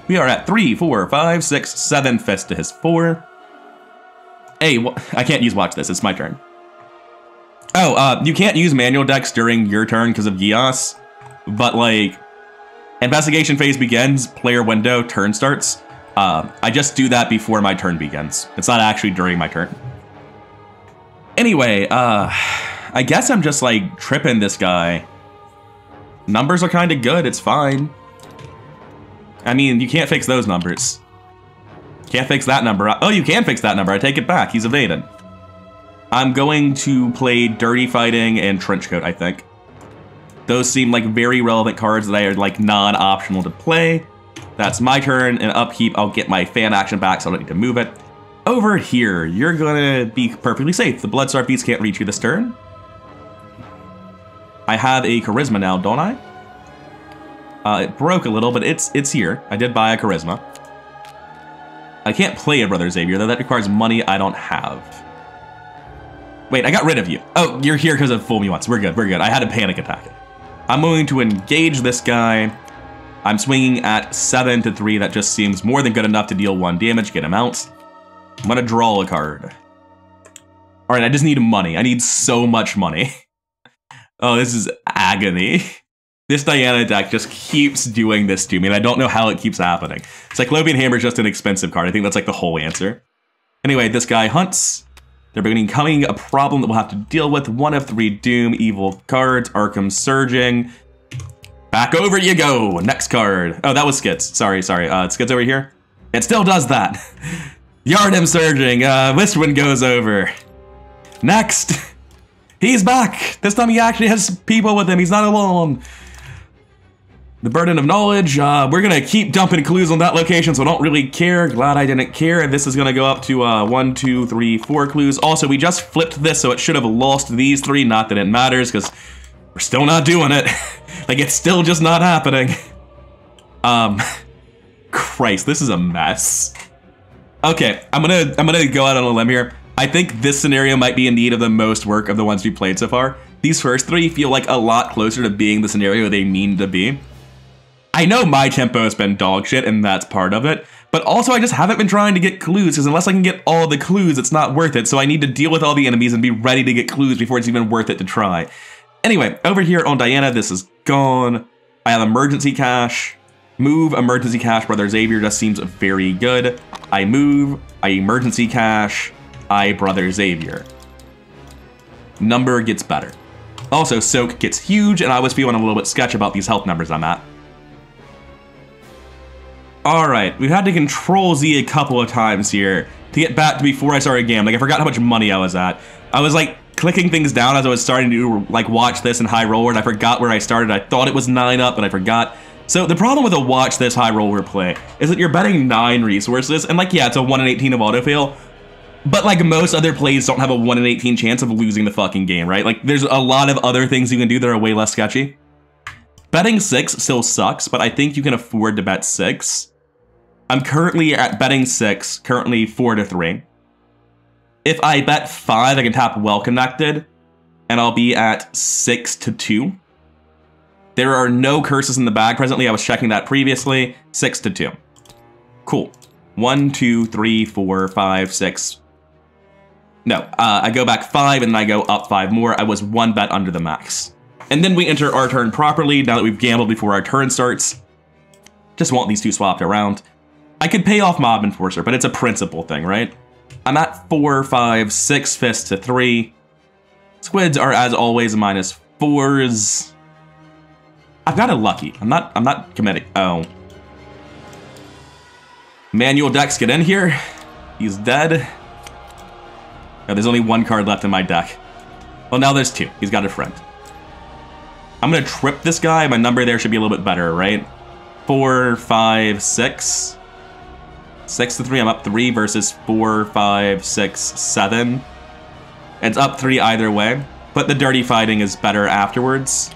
We are at 3, 4, 5, 6, 7 fists to his 4. Hey, I can't use watch this. It's my turn. Oh, you can't use manual decks during your turn because of Gios. But, like, investigation phase begins, player window, turn starts. I just do that before my turn begins. It's not actually during my turn. Anyway, I guess I'm just, like, tripping this guy. Numbers are kind of good. It's fine. I mean, you can't fix those numbers. Can't fix that number. Oh, you can fix that number. I take it back. He's evaded. I'm going to play Dirty Fighting and Trenchcoat, I think. Those seem like very relevant cards that are, like, non-optional to play. That's my turn, and upkeep, I'll get my fan action back, so I don't need to move it. Over here, you're gonna be perfectly safe. The Bloodstar Beast can't reach you this turn. I have a Charisma now, don't I? It broke a little, but it's here. I did buy a Charisma. I can't play a Brother Xavier, though that requires money I don't have. Wait, I got rid of you. Oh, you're here because of Fool Me Once. We're good, we're good. I had a panic attack. I'm going to engage this guy. I'm swinging at 7 to 3. That just seems more than good enough to deal 1 damage, get him out. I'm gonna draw a card. All right, I just need money. I need so much money. Oh, this is agony. This Diana deck just keeps doing this to me, and I don't know how it keeps happening. Cyclopean Hammer is just an expensive card. I think that's like the whole answer. Anyway, this guy hunts. They're becoming a problem that we'll have to deal with. 1 of 3 Doom, evil cards, Arkham Surging. Back over you go. Next card. Oh, that was Skids. Sorry. Skids over here. It still does that. Yarnum Surging. This one goes over. Next. He's back. This time he actually has people with him. He's not alone. The Burden of Knowledge. We're going to keep dumping clues on that location, so I don't really care. Glad I didn't care. This is going to go up to 1, 2, 3, 4 clues. Also, we just flipped this, so it should have lost these 3. Not that it matters, because we're still not doing it. Like, it's still just not happening. Christ, this is a mess. Okay, I'm gonna go out on a limb here. I think this scenario might be in need of the most work of the ones we played so far. These first 3 feel like a lot closer to being the scenario they mean to be. I know my tempo has been dog shit, and that's part of it, but also I just haven't been trying to get clues, because unless I can get all the clues, it's not worth it, so I need to deal with all the enemies and be ready to get clues before it's even worth it to try. Anyway, over here on Diana, this is gone. I have Emergency Cash. Move, Emergency Cash, Brother Xavier just seems very good. I move, I Emergency Cash, I Brother Xavier. Number gets better. Also, Soak gets huge, and I was feeling a little bit sketch about these health numbers I'm at. Alright, we've had to Control Z a couple of times here to get back to before I started the game. Like, I forgot how much money I was at. I was, like, clicking things down as I was starting to, like, watch this in high roller, and I forgot where I started. I thought it was 9 up, but I forgot. So the problem with a watch this high roller play is that you're betting 9 resources, and, like, yeah, it's a 1 in 18 of autofail, but, like, most other plays don't have a 1 in 18 chance of losing the fucking game, right? Like, there's a lot of other things you can do that are way less sketchy. Betting 6 still sucks, but I think you can afford to bet 6. I'm currently at betting 6, currently 4 to 3. If I bet 5, I can tap Well Connected, and I'll be at 6 to 2. There are no curses in the bag presently. I was checking that previously. 6 to 2. Cool. 1, 2, 3, 4, 5, 6. No, I go back 5, and then I go up 5 more. I was 1 bet under the max. And then we enter our turn properly, now that we've gambled before our turn starts. Just want these 2 swapped around. I could pay off Mob Enforcer, but it's a principle thing, right? I'm at 4, 5, 6 fists to 3. Squids are, as always, -4s. I've got it lucky. I'm not committing. Oh. Manual decks get in here. He's dead. Oh, there's only 1 card left in my deck. Well, now there's 2. He's got a friend. I'm gonna trip this guy. My number there should be a little bit better, right? 4, 5, 6. 6 to 3, I'm up 3 versus 4, 5, 6, 7. It's up 3 either way, but the Dirty Fighting is better afterwards.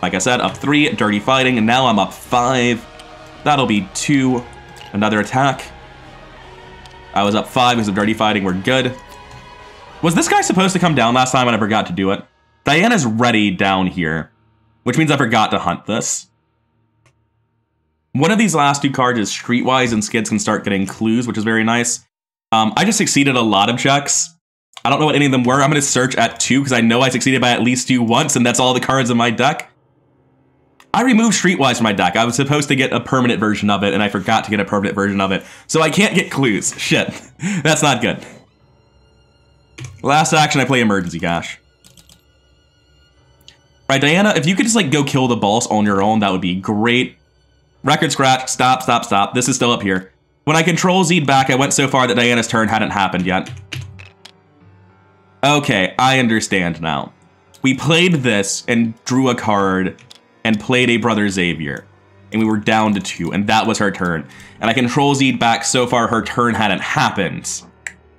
Like I said, up 3, Dirty Fighting, and now I'm up 5. That'll be 2. Another attack. I was up 5 because of dirty fighting. We're good. Was this guy supposed to come down last time and I forgot to do it? Diana's ready down here, which means I forgot to hunt this. One of these last 2 cards is Streetwise, and Skids can start getting clues, which is very nice. I just succeeded a lot of checks. I don't know what any of them were. I'm going to search at 2 because I know I succeeded by at least 2 once, and that's all the cards in my deck. I removed Streetwise from my deck. I was supposed to get a permanent version of it, and I forgot to get a permanent version of it. So I can't get clues. Shit. That's not good. Last action, I play Emergency Cash. Alright, Diana, if you could just, like, go kill the boss on your own, that would be great. Record scratch. Stop, stop, stop. This is still up here. When I control Z'd back, I went so far that Diana's turn hadn't happened yet. Okay, I understand now. We played this and drew a card and played a Brother Xavier. And we were down to 2, and that was her turn. And I control Z'd back so far her turn hadn't happened.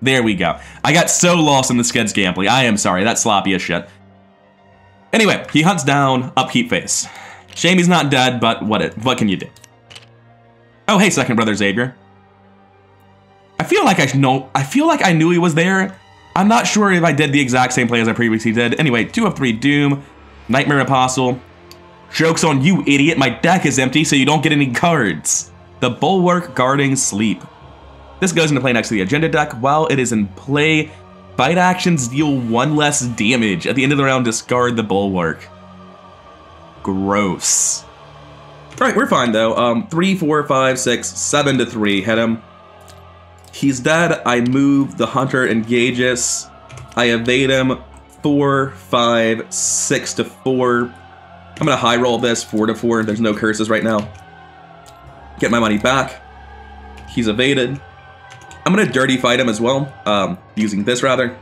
There we go. I got so lost in the Skids gameplay. I am sorry, that's sloppy as shit. Anyway, he hunts down, upkeep face. Shame he's not dead, but what can you do? Oh, hey, second Brother Xavier. I feel like I knew he was there. I'm not sure if I did the exact same play as I previously did. Anyway, 2 of 3 Doom, Nightmare Apostle. Joke's on you, idiot. My deck is empty, so you don't get any cards. The Bulwark Guarding Sleep. This goes into play next to the Agenda deck. While it is in play, fight actions deal 1 less damage. At the end of the round, discard the Bulwark. Gross. Alright, we're fine though. 3, 4, 5, 6, 7 to 3. Hit him. He's dead. I move. The Hunter engages. I evade him. 4, 5, 6 to 4. I'm gonna high roll this 4 to 4. There's no curses right now. Get my money back. He's evaded. I'm gonna dirty fight him as well. Using this rather.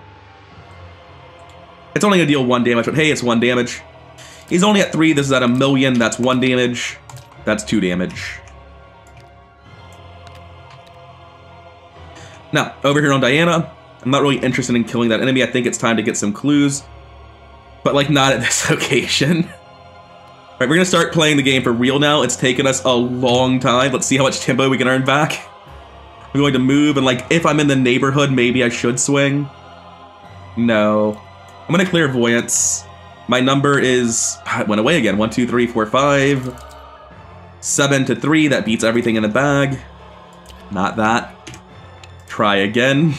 It's only gonna deal 1 damage, but hey, it's 1 damage. He's only at 3. This is at 1,000,000. That's 1 damage. That's 2 damage. Now, over here on Diana, I'm not really interested in killing that enemy. I think it's time to get some clues. But, like, not at this location. Alright, we're gonna start playing the game for real now. It's taken us a long time. Let's see how much tempo we can earn back. I'm going to move, and, like, if I'm in the neighborhood, maybe I should swing. No. I'm gonna Clairvoyance. My number is... it went away again. 1, 2, 3, 4, 5. 7 to 3. That beats everything in the bag. Not that. Try again.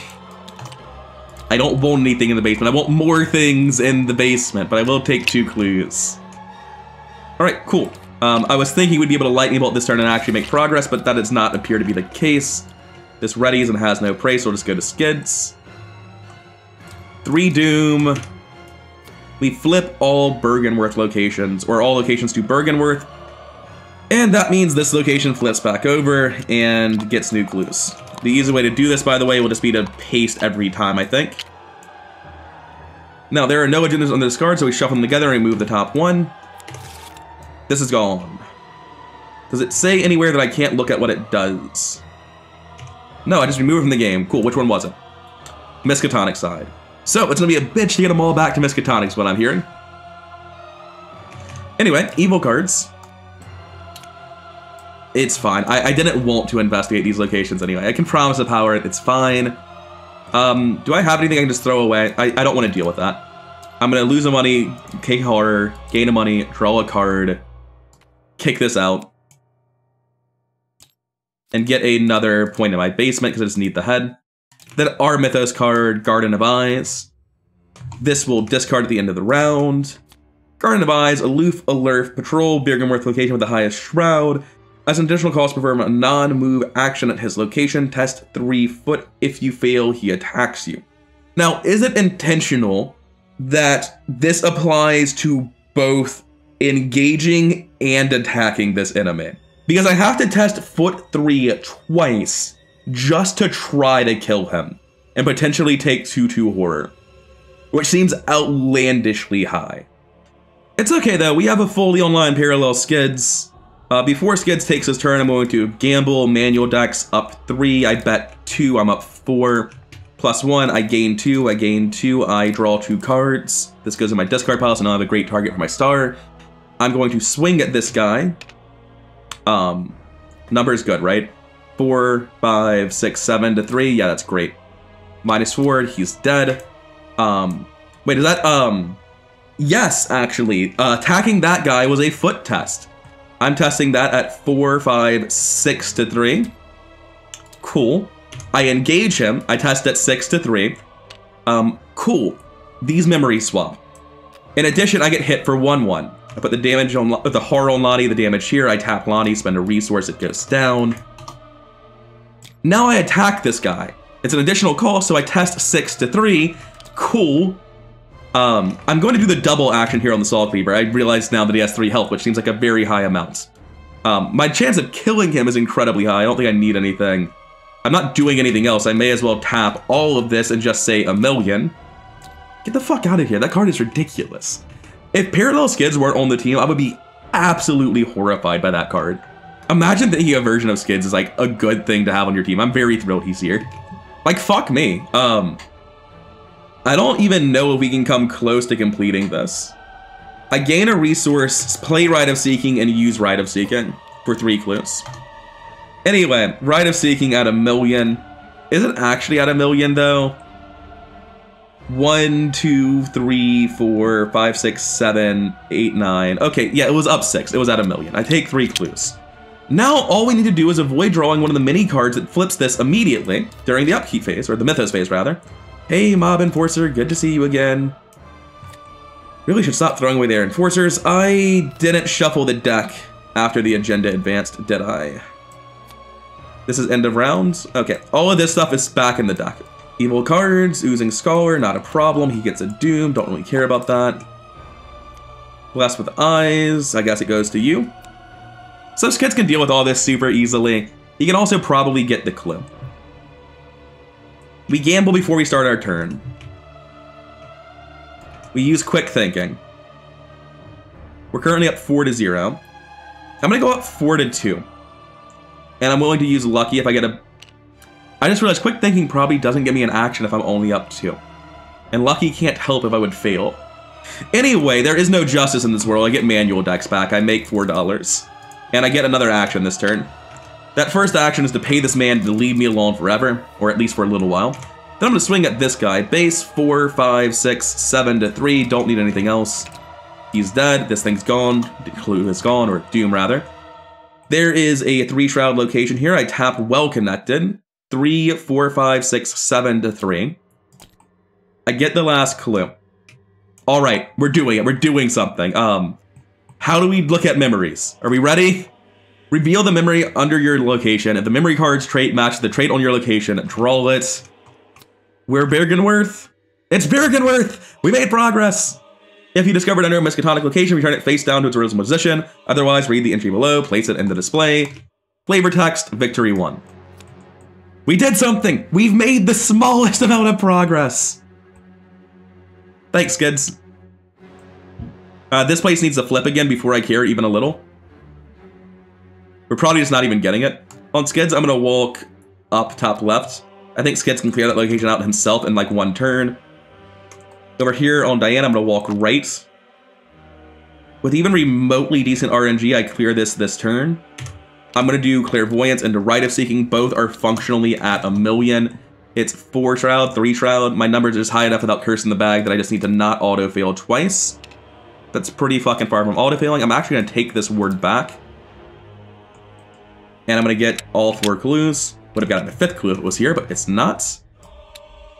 I don't want anything in the basement. I want more things in the basement, but I will take 2 clues. Alright, cool. I was thinking we'd be able to lightning bolt this turn and actually make progress, but that does not appear to be the case. This readies and has no prey, so we'll just go to Skids. 3 Doom. We flip all Bergenworth locations, or all locations to Bergenworth. And that means this location flips back over and gets new clues. The easy way to do this, by the way, will just be to paste every time, I think. Now, there are no agendas on this card, so we shuffle them together and move the top 1. This is gone. Does it say anywhere that I can't look at what it does? No, I just removed it from the game. Cool, which one was it? Miskatonic side. So, it's gonna be a bitch to get them all back to Miskatonic is what I'm hearing. Anyway, evil cards. It's fine. I didn't want to investigate these locations anyway. I can promise to power it. It's fine. Do I have anything I can just throw away? I don't want to deal with that. I'm going to lose the money, take horror, gain a money, draw a card, kick this out, and get another point in my basement because I just need the head. Then our Mythos card, Garden of Eyes. This will discard at the end of the round. Garden of Eyes, aloof, alert, patrol, Bergenworth location with the highest shroud. As an additional cost, perform a non-move action at his location. Test 3 foot. If you fail, he attacks you. Now, is it intentional that this applies to both engaging and attacking this enemy? Because I have to test foot 3 twice just to try to kill him and potentially take 2/2 horror, which seems outlandishly high. It's okay though, we have a fully online parallel Skids. Before Skids takes his turn, I'm going to gamble manual decks up 3. I bet 2, I'm up 4. +1, I gain 2, I gain 2, I draw 2 cards. This goes in my discard pile, so now I have a great target for my star. I'm going to swing at this guy. Number is good, right? 4, 5, 6, 7 to 3. Yeah, that's great. -4, he's dead. Wait, is that, yes, actually. Attacking that guy was a foot test. I'm testing that at 4, 5, 6 to 3. Cool. I engage him. I test at 6 to 3. Cool. These memories swap. In addition, I get hit for 1/1. I put the damage on the horror on Lonnie, the damage here. I tap Lonnie, spend a resource, it goes down. Now I attack this guy. It's an additional call, so I test 6 to 3. Cool. I'm going to do the double action here on the Saw Cleaver. I realize now that he has 3 health, which seems like a very high amount. My chance of killing him is incredibly high. I don't think I need anything. I'm not doing anything else. I may as well tap all of this and just say 1,000,000. Get the fuck out of here. That card is ridiculous. If Parallel Skids weren't on the team, I would be absolutely horrified by that card. Imagine thinking a version of Skids is like a good thing to have on your team. I'm very thrilled he's here. Like, fuck me. I don't even know if we can come close to completing this. I gain a resource, play Rite of Seeking, and use Rite of Seeking for 3 clues. Anyway, Rite of Seeking at 1,000,000. Is it actually at 1,000,000 though? 1, 2, 3, 4, 5, 6, 7, 8, 9. Okay, yeah, it was up 6. It was at 1,000,000. I take 3 clues. Now, all we need to do is avoid drawing one of the mini cards that flips this immediately during the upkeep phase, or the Mythos phase, rather. Hey, Mob Enforcer, good to see you again. Really should stop throwing away their Enforcers. I didn't shuffle the deck after the agenda advanced, did I? This is end of rounds? Okay, all of this stuff is back in the deck. Evil cards, Oozing Scholar, not a problem. He gets a Doom, don't really care about that. Blessed with Eyes, I guess it goes to you. So Skids can deal with all this super easily. He can also probably get the clue. We gamble before we start our turn. We use quick thinking. We're currently up 4 to 0. I'm gonna go up 4 to 2. And I'm willing to use lucky if I get a... I just realized quick thinking probably doesn't give me an action if I'm only up 2. And lucky can't help if I would fail. Anyway, there is no justice in this world. I get manual decks back. I make $4. And I get another action this turn. That first action is to pay this man to leave me alone forever, or at least for a little while. Then I'm going to swing at this guy. Base 4, 5, 6, 7 to 3. Don't need anything else. He's dead. This thing's gone. The clue is gone, or Doom rather. There is a 3 shroud location here. I tap well connected. 3, 4, 5, 6, 7 to 3. I get the last clue. All right, we're doing it. We're doing something. How do we look at memories? Are we ready? Reveal the memory under your location. If the memory card's trait matches the trait on your location, draw it. We're Bergenworth. It's Bergenworth! We made progress! If you discovered under a Miskatonic location, return it face down to its original position. Otherwise, read the entry below, place it in the display. Flavor text, victory 1. We did something! We've made the smallest amount of progress! Thanks, Skids. This place needs to flip again before I care even a little. We're probably just not even getting it. On Skids, I'm gonna walk up top left. I think Skids can clear that location out himself in like 1 turn. Over here on Diana, I'm gonna walk right. With even remotely decent RNG, I clear this turn. I'm gonna do Clairvoyance and Rite of Seeking. Both are functionally at 1,000,000. It's 4 Shroud, 3 Shroud. My numbers are just high enough without cursing the bag that I just need to not auto-fail twice. That's pretty fucking far from auto-failing. I'm actually gonna take this word back. And I'm gonna get all 4 clues. Would have gotten the 5th clue if it was here, but it's not.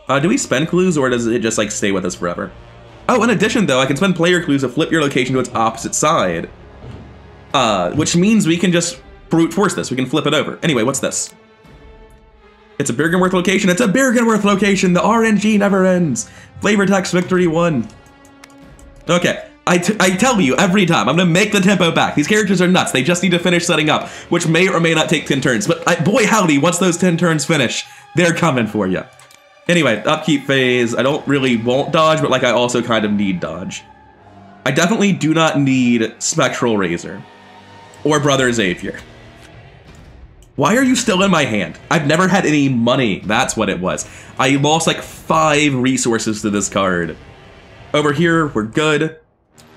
Do we spend clues, or does it just like stay with us forever? Oh, in addition though, I can spend player clues to flip your location to its opposite side. Which means we can just brute force this. We can flip it over. Anyway, what's this? It's a Bergenworth location. It's a Bergenworth location. The RNG never ends. Flavor text, victory 1. Okay. I tell you every time, I'm gonna make the tempo back. These characters are nuts. They just need to finish setting up, which may or may not take 10 turns. But boy howdy, once those 10 turns finish, they're coming for you. Anyway, upkeep phase. I don't really want dodge, but like I also kind of need dodge. I definitely do not need Spectral Razor or Brother Xavier. Why are you still in my hand? I've never had any money. That's what it was. I lost like 5 resources to this card. Over here, we're good.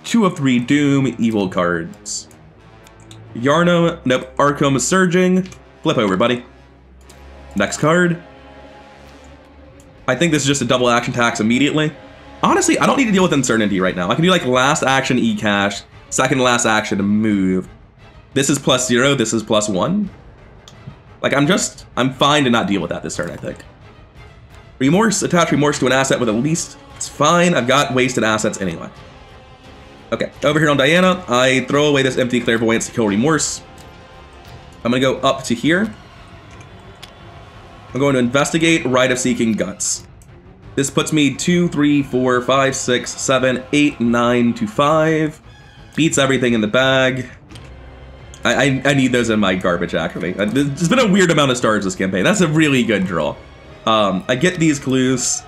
2 of 3 Doom, evil cards. Yarno, nope, Arkham Surging. Flip over, buddy. Next card. I think this is just a double action tax immediately. Honestly, I don't need to deal with uncertainty right now. I can do like last action e-cash, second last action to move. This is +0, this is +1. Like I'm fine to not deal with that this turn, I think. Remorse, attach remorse to an asset with a least. It's fine, I've got wasted assets anyway. Okay, over here on Diana, I throw away this empty clairvoyance to kill remorse. I'm gonna go up to here. I'm going to investigate Rite of Seeking Guts. This puts me 2, 3, 4, 5, 6, 7, 8, 9 to 5. Beats everything in the bag. I need those in my garbage, actually. There's been a weird amount of stars this campaign. That's a really good draw. I get these clues.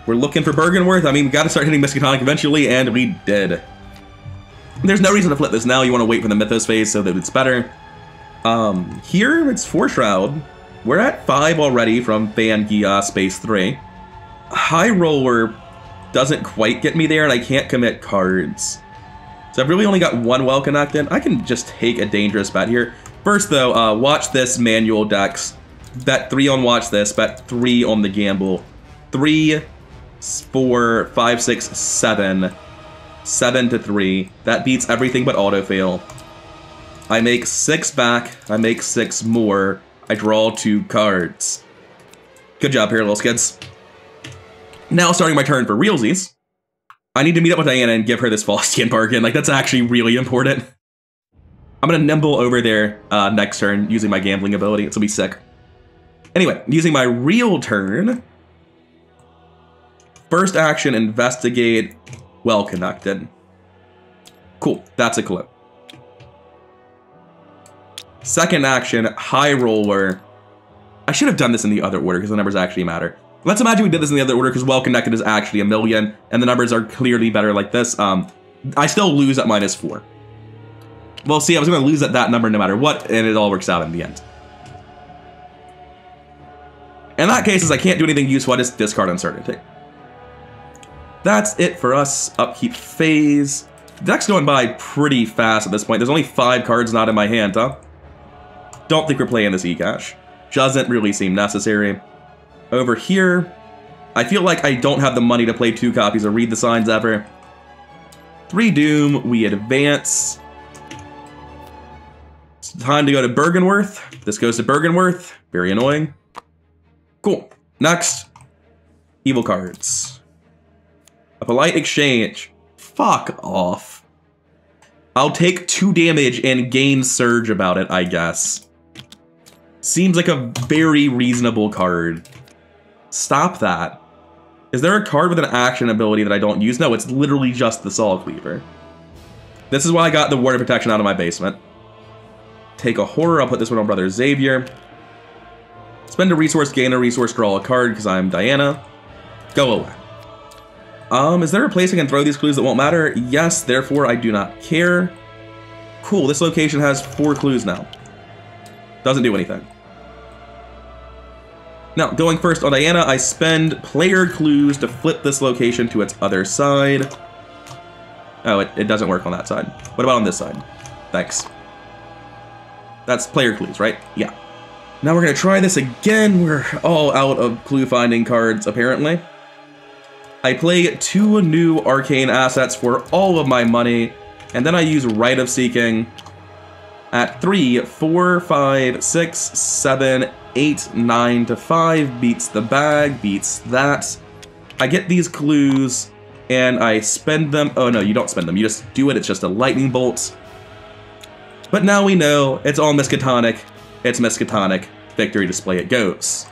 We're looking for Bergenworth. I mean, we got to start hitting Miskatonic eventually, and we did. There's no reason to flip this now. You want to wait for the Mythos phase so that it's better. Here, it's 4 Shroud. We're at 5 already from Fangia Space 3. High Roller doesn't quite get me there, and I can't commit cards. So I've really only got 1 well connected. I can just take a dangerous bet here. First, though, watch this manual decks. Bet 3 on watch this. Bet 3 on the gamble. 3, 4, 5, 6, 7. 7 to 3. That beats everything but autofail. I make 6 back. I make 6 more. I draw 2 cards. Good job here, little skids. Now starting my turn for realsies. I need to meet up with Diana and give her this Faustian bargain. Like, that's actually really important. I'm gonna nimble over there next turn using my gambling ability. It's gonna be sick. Anyway, using my real turn. First action, investigate, well connected. Cool, that's a clue. Second action, high roller. I should have done this in the other order because the numbers actually matter. Let's imagine we did this in the other order because well connected is actually 1,000,000 and the numbers are clearly better like this. I still lose at -4. Well, see, I was going to lose at that number no matter what, and it all works out in the end. In that case, I can't do anything useful, I just discard uncertainty. That's it for us. Upkeep phase. The deck's going by pretty fast at this point. There's only 5 cards not in my hand, huh? Don't think we're playing this e-cash. Doesn't really seem necessary. Over here, I feel like I don't have the money to play 2 copies of Read the Signs ever. 3 Doom, we advance. It's time to go to Bergenworth. This goes to Bergenworth. Very annoying. Cool. Next, evil cards. A polite exchange. Fuck off. I'll take 2 damage and gain Surge about it, I guess. Seems like a very reasonable card. Stop that. Is there a card with an action ability that I don't use? No, it's literally just the Soul Cleaver. This is why I got the Ward of Protection out of my basement. Take a horror, I'll put this one on Brother Xavier. Spend a resource, gain a resource, draw a card because I'm Diana. Go away. Is there a place I can throw these clues that won't matter? Yes, therefore I do not care. Cool, this location has 4 clues now. Doesn't do anything. Now, going first on Diana, I spend player clues to flip this location to its other side. Oh, it doesn't work on that side. What about on this side? Thanks. That's player clues, right? Yeah. Now we're gonna try this again. We're all out of clue finding cards, apparently. I play 2 new arcane assets for all of my money, and then I use Rite of Seeking at 3, 4, 5, 6, 7, 8, 9 to 5, beats the bag, beats that. I get these clues, and I spend them. Oh no, you don't spend them, you just do it, it's just a lightning bolt. But now we know, it's all Miskatonic, it's Miskatonic, victory display it goes.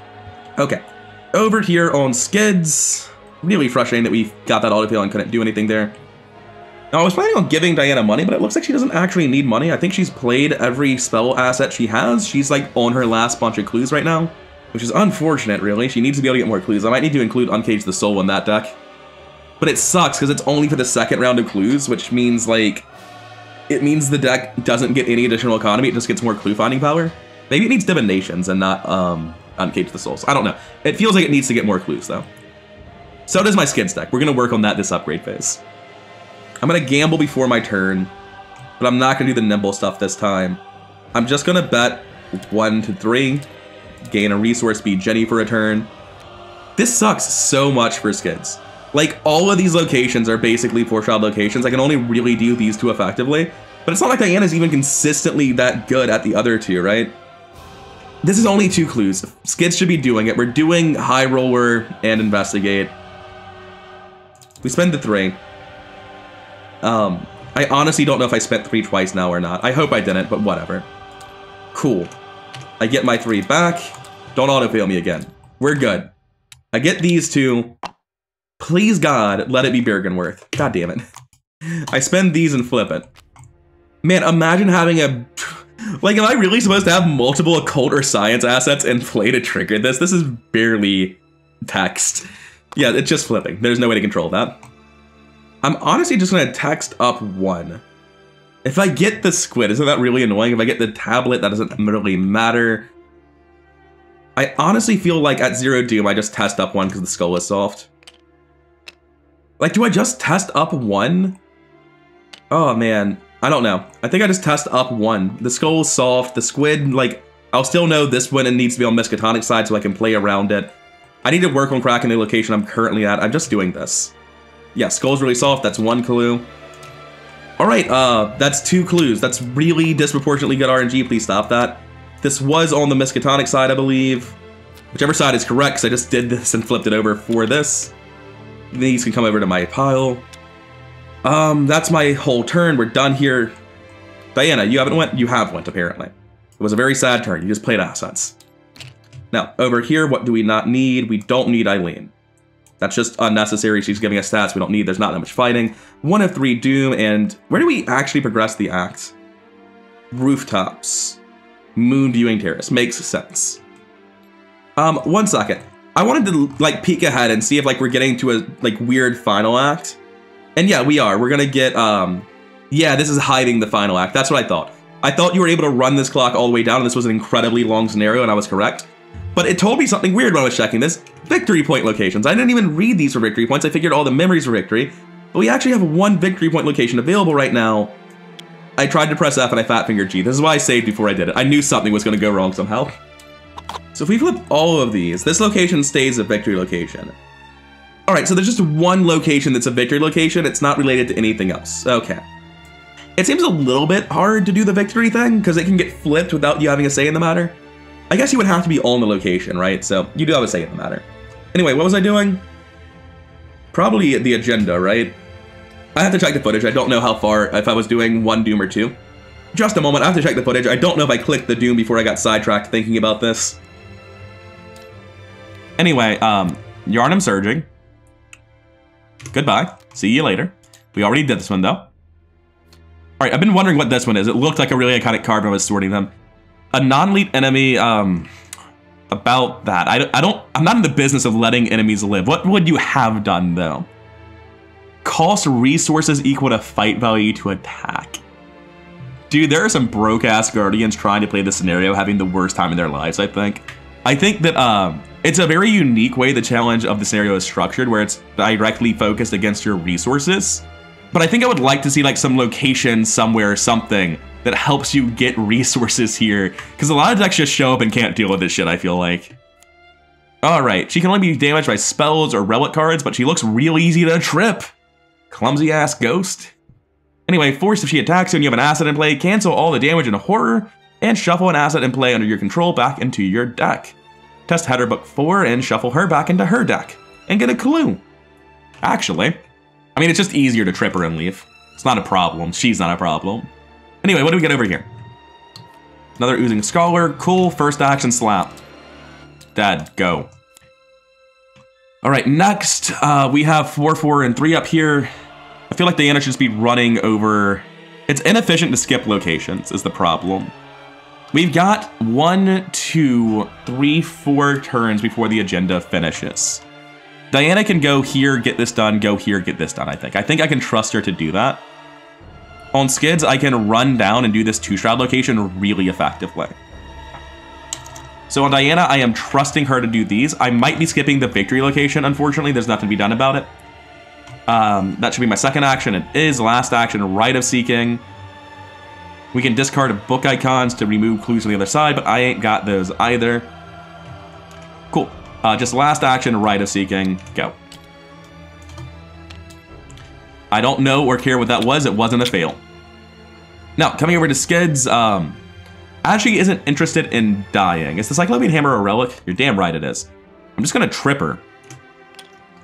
Okay, over here on Skids, really frustrating that we got that autofail and couldn't do anything there. Now, I was planning on giving Diana money, but it looks like she doesn't actually need money. I think she's played every spell asset she has. She's like on her last bunch of clues right now, which is unfortunate, really. She needs to be able to get more clues. I might need to include Uncage the Soul in that deck. But it sucks because it's only for the 2nd round of clues, which means like, it means the deck doesn't get any additional economy, it just gets more clue finding power. Maybe it needs Divinations and not Uncage the Souls. I don't know. It feels like it needs to get more clues though. So does my Skids deck. We're gonna work on that this upgrade phase. I'm gonna gamble before my turn, but I'm not gonna do the nimble stuff this time. I'm just gonna bet 1 to 3. gain a resource, be Jenny for a turn. This sucks so much for Skids. Like, all of these locations are basically 4-shot locations. I can only really do these 2 effectively. But it's not like Diana's even consistently that good at the other 2, right? This is only 2 clues. Skids should be doing it. We're doing High Roller and Investigate. We spend the 3. I honestly don't know if I spent 3 twice now or not. I hope I didn't, but whatever. Cool. I get my 3 back. Don't autofail me again. We're good. I get these 2. Please God, let it be Bergenworth. God damn it. I spend these and flip it. Man, imagine having a... Like, am I really supposed to have multiple occult or science assets in play to trigger this? This is barely text. Yeah, it's just flipping. There's no way to control that. I'm honestly just going to text up 1. If I get the squid, isn't that really annoying? If I get the tablet, that doesn't really matter. I honestly feel like at 0 Doom, I just test up 1 because the skull is soft. Like, do I just test up 1? Oh, man. I don't know. I think I just test up 1. The skull is soft. The squid, like, I'll still know this one and needs to be on Miskatonic side so I can play around it. I need to work on cracking the location I'm currently at. I'm just doing this. Yeah, skull's really soft. That's 1 clue. Alright, that's 2 clues. That's really disproportionately good RNG. Please stop that. This was on the Miskatonic side, I believe. Whichever side is correct, because I just did this and flipped it over for this. These can come over to my pile. That's my whole turn. We're done here. Diana, you haven't went? You have went, apparently. It was a very sad turn. You just played assets. Now, over here, what do we not need? We don't need Eileen. That's just unnecessary. She's giving us stats we don't need. There's not that much fighting. 1 of 3 Doom, and where do we actually progress the act? Rooftops. Moon Viewing Terrace. Makes sense. 1 second. I wanted to, like, peek ahead and see if, like, we're getting to a, like, weird final act. And yeah, we are. We're gonna get, yeah, this is hiding the final act. That's what I thought. I thought you were able to run this clock all the way down, and this was an incredibly long scenario, and I was correct. But it told me something weird when I was checking this. Victory point locations. I didn't even read these for victory points. I figured all the memories were victory. But we actually have 1 victory point location available right now. I tried to press F and I fat fingered G. This is why I saved before I did it. I knew something was gonna go wrong somehow. So if we flip all of these, this location stays a victory location. Alright, so there's just 1 location that's a victory location. It's not related to anything else. Okay. It seems a little bit hard to do the victory thing, because it can get flipped without you having a say in the matter. I guess you would have to be on the location, right? So you do have a say in the matter. Anyway, what was I doing? Probably the agenda, right? I have to check the footage. I don't know how far, if I was doing 1 Doom or 2. Just a moment, I have to check the footage. I don't know if I clicked the Doom before I got sidetracked thinking about this. Anyway, Yharnam Surging. Goodbye. See you later. We already did this one, though. Alright, I've been wondering what this one is. It looked like a really iconic card when I was sorting them. A non-elite enemy, about that. I'm not in the business of letting enemies live. What would you have done, though? Cost resources equal to fight value to attack. Dude, there are some broke-ass Guardians trying to play this scenario having the worst time in their lives, I think. I think that, it's a very unique way the challenge of the scenario is structured, where it's directly focused against your resources. But I think I would like to see like some location somewhere or something that helps you get resources here, because a lot of decks just show up and can't deal with this shit, I feel like. Alright, she can only be damaged by spells or relic cards, but she looks real easy to trip. Clumsy ass ghost. Anyway, force if she attacks you and you have an asset in play, cancel all the damage in horror, and shuffle an asset in play under your control back into your deck. Test Header Book 4 and shuffle her back into her deck, and get a clue. Actually, I mean, it's just easier to trip her and leave. It's not a problem. She's not a problem. Anyway, what do we get over here? Another Oozing Scholar. Cool. First action slap. Dad, go. Alright, next, we have 4, 4, and 3 up here. I feel like Diana should just be running over... It's inefficient to skip locations, is the problem. We've got 1, 2, 3, 4 turns before the agenda finishes. Diana can go here, get this done, go here, get this done, I think. I think I can trust her to do that. On Skids, I can run down and do this 2-shroud location really effectively. So on Diana, I am trusting her to do these. I might be skipping the victory location, unfortunately. There's nothing to be done about it. That should be my second action. It is last action, Rite of Seeking. We can discard book icons to remove clues on the other side, but I ain't got those either. Just last action, Rite of Seeking, go. I don't know or care what that was. It wasn't a fail. Now, coming over to Skids, actually isn't interested in dying. Is the Cyclopean Hammer a relic? You're damn right it is. I'm just gonna trip her.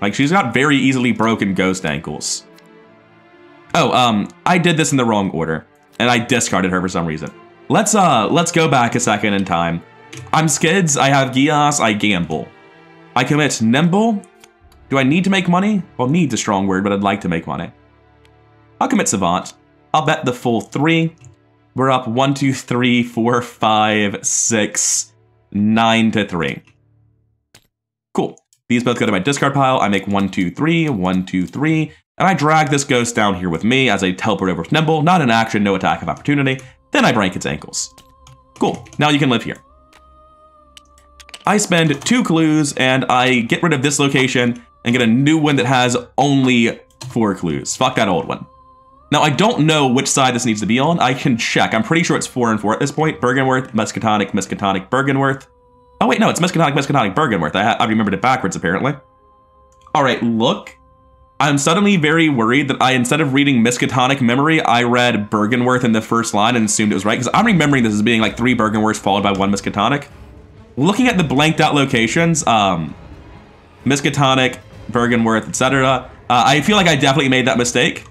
Like, she's got very easily broken ghost ankles. Oh, I did this in the wrong order, and I discarded her for some reason. Let's go back a second in time. I'm Skids, I have Gios, I gamble. I commit Nimble. Do I need to make money? Well, need's a strong word, but I'd like to make money. I'll commit Savant. I'll bet the full 3. We're up 1, 2, 3, 4, 5, 6, 9 to 3. Cool. These both go to my discard pile. I make 1, 2, 3, 1, 2, 3, and I drag this ghost down here with me as I teleport over with Nimble. Not an action, no attack of opportunity. Then I break its ankles. Cool. Now you can live here. I spend 2 clues, and I get rid of this location and get a new one that has only 4 clues. Fuck that old one. Now, I don't know which side this needs to be on. I can check. I'm pretty sure it's 4 and 4 at this point. Bergenworth, Miskatonic, Miskatonic, Bergenworth. Oh, wait, no, it's Miskatonic, Miskatonic, Bergenworth. I remembered it backwards, apparently. All right, look. I'm suddenly very worried that instead of reading Miskatonic Memory, I read Bergenworth in the first line and assumed it was right, because I'm remembering this as being like 3 Bergenworths followed by 1 Miskatonic. Looking at the blanked out locations, Miskatonic, Bergenworth, etc., I feel like I definitely made that mistake.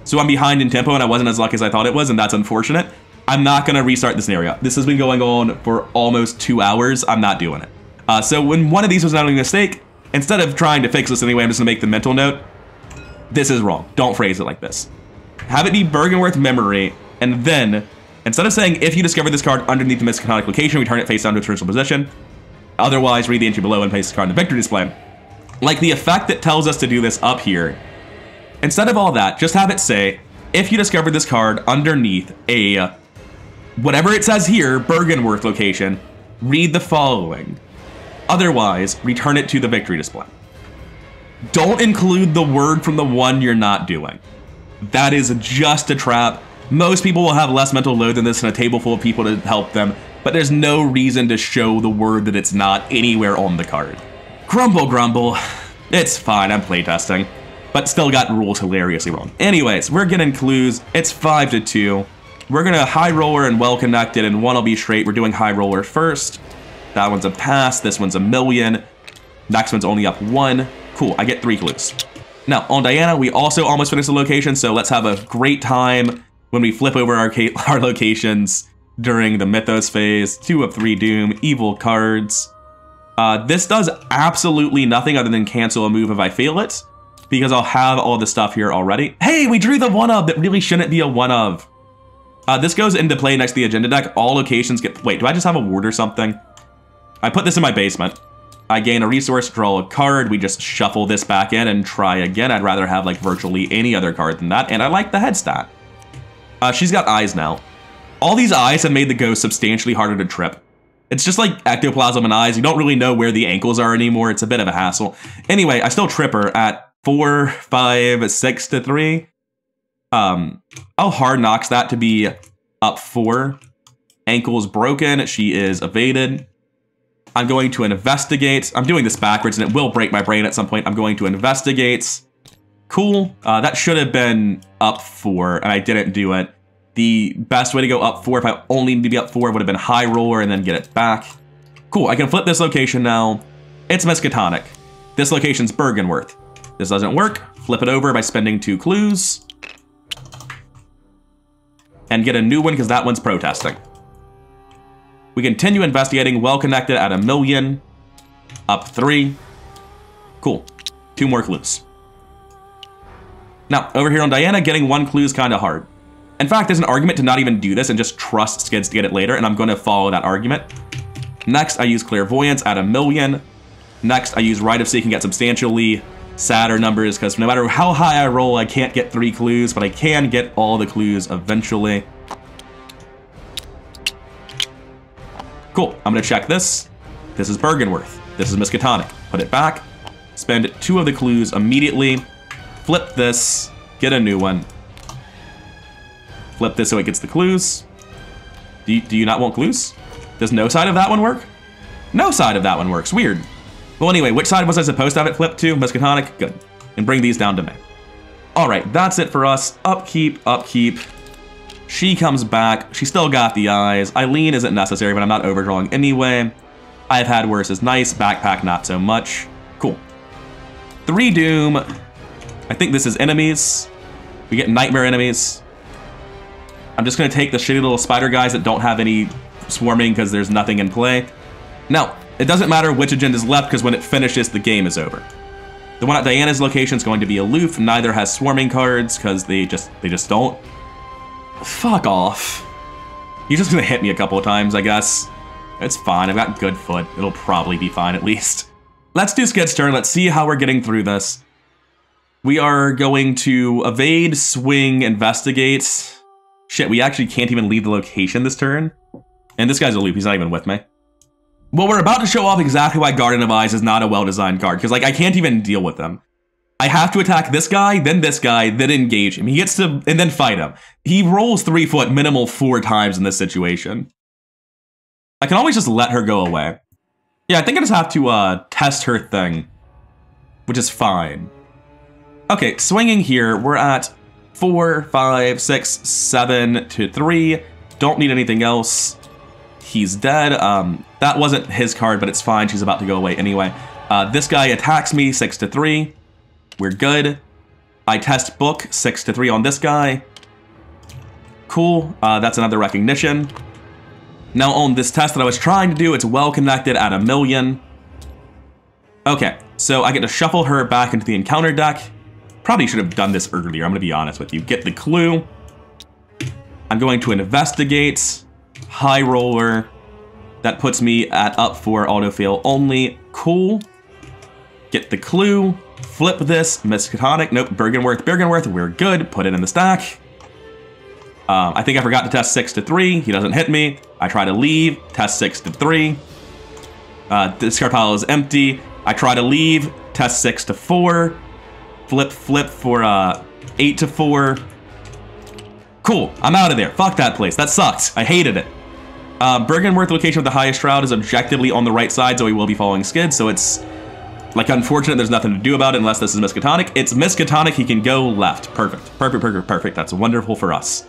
So I'm behind in tempo and I wasn't as lucky as I thought it was, and that's unfortunate. I'm not gonna restart this scenario. This has been going on for almost 2 hours. I'm not doing it. So when one of these was not a mistake, instead of trying to fix this anyway, I'm just gonna make the mental note. This is wrong. Don't phrase it like this. Have it be Bergenworth Memory, and then, instead of saying, if you discover this card underneath the Miskatonic location, return it face down to its original position. Otherwise, read the entry below and place the card in the victory display. Like the effect that tells us to do this up here. Instead of all that, just have it say, if you discover this card underneath a, whatever it says here, Bergenworth location, read the following. Otherwise, return it to the victory display. Don't include the word from the one you're not doing. That is just a trap. Most people will have less mental load than this in a table full of people to help them, but there's no reason to show the word that it's not anywhere on the card. Grumble, grumble. It's fine, I'm playtesting. But still got rules hilariously wrong. Anyways, we're getting clues. It's 5 to 2. We're gonna high roller and well connected, and one will be straight. We're doing high roller first. That one's a pass. This one's a million. Next one's only up 1. Cool, I get 3 clues. Now, on Diana, we also almost finished the location, so let's have a great time when we flip over our locations during the Mythos phase. 2 of 3 Doom, evil cards. This does absolutely nothing other than cancel a move if I fail it, because I'll have all the stuff here already. Hey, we drew the one of that really shouldn't be a one of. This goes into play next to the agenda deck. All locations get, wait, do I just have a ward or something? I put this in my basement. I gain a resource, draw a card. We just shuffle this back in and try again. I'd rather have like virtually any other card than that. And I like the head stat. She's got eyes now. All these eyes have made the ghost substantially harder to trip. It's just like ectoplasm and eyes. You don't really know where the ankles are anymore. It's a bit of a hassle. Anyway, I still trip her at 4, 5, 6 to 3. I'll hard knocks that to be up 4. Ankles broken. She is evaded. I'm going to investigate. I'm doing this backwards and it will break my brain at some point. I'm going to investigate. Cool. That should have been up 4 and I didn't do it. The best way to go up 4 if I only need to be up 4 would have been high roller and then get it back. Cool. I can flip this location now. It's Miskatonic. This location's Bergenworth. This doesn't work. Flip it over by spending 2 clues. And get a new one because that one's protesting. We continue investigating. Well connected at a million. Up 3. Cool. 2 more clues. Now, over here on Diana, getting 1 clue is kind of hard. In fact, there's an argument to not even do this and just trust Skids to get it later, and I'm going to follow that argument. Next, I use Clairvoyance at a million. Next, I use Rite of Seeking at substantially sadder numbers, because no matter how high I roll, I can't get 3 clues, but I can get all the clues eventually. Cool, I'm gonna check this. This is Bergenworth. This is Miskatonic. Put it back. Spend 2 of the clues immediately. Flip this. Get a new one. Flip this so it gets the clues. Do you not want clues? Does no side of that one work? No side of that one works. Weird. Well, anyway, which side was I supposed to have it flipped to? Miskatonic? Good. And bring these down to me. All right, that's it for us. Upkeep, upkeep. She comes back. She still got the eyes. Eileen isn't necessary, but I'm not overdrawing anyway. I've had worse is nice. Backpack, not so much. Cool. 3 Doom. I think this is enemies. We get nightmare enemies. I'm just going to take the shitty little spider guys that don't have any swarming because there's nothing in play. Now, it doesn't matter which agenda is left because when it finishes, the game is over. The one at Diana's location is going to be aloof. Neither has swarming cards because they just don't. Fuck off. He's just going to hit me a couple of times, I guess. It's fine. I've got good foot. It'll probably be fine at least. Let's do Skids' turn. Let's see how we're getting through this. We are going to evade, swing, investigate. Shit, we actually can't even leave the location this turn. And this guy's a loop. He's not even with me. Well, we're about to show off exactly why Garden of Eyes is not a well-designed card. Because, like, I can't even deal with them. I have to attack this guy, then engage him. He gets to, and then fight him. He rolls 3 foot minimal 4 times in this situation. I can always just let her go away. Yeah, I think I just have to test her thing, which is fine. Okay, swinging here, we're at 4, 5, 6, 7 to 3. Don't need anything else. He's dead. That wasn't his card, but it's fine. She's about to go away anyway. This guy attacks me, 6 to 3. We're good. I test book, 6 to 3 on this guy. Cool, that's another recognition. Now on this test that I was trying to do, it's well connected at 1,000,000. Okay, so I get to shuffle her back into the encounter deck. Probably should have done this earlier, I'm gonna be honest with you. Get the clue. I'm going to investigate. High roller. That puts me at up for autofill only. Cool. Get the clue. Flip this. Miskatonic. Nope. Bergenworth. We're good. Put it in the stack. I think I forgot to test 6 to 3. He doesn't hit me. I try to leave. Test 6 to 3. This card pile is empty. I try to leave. Test 6 to 4. Flip for 8 to 4. Cool. I'm out of there. Fuck that place. That sucked. I hated it. Bergenworth location with the highest shroud is objectively on the right side, so he will be following Skids, so it's like unfortunate there's nothing to do about it unless this is Miskatonic. It's Miskatonic, he can go left. Perfect. That's wonderful for us.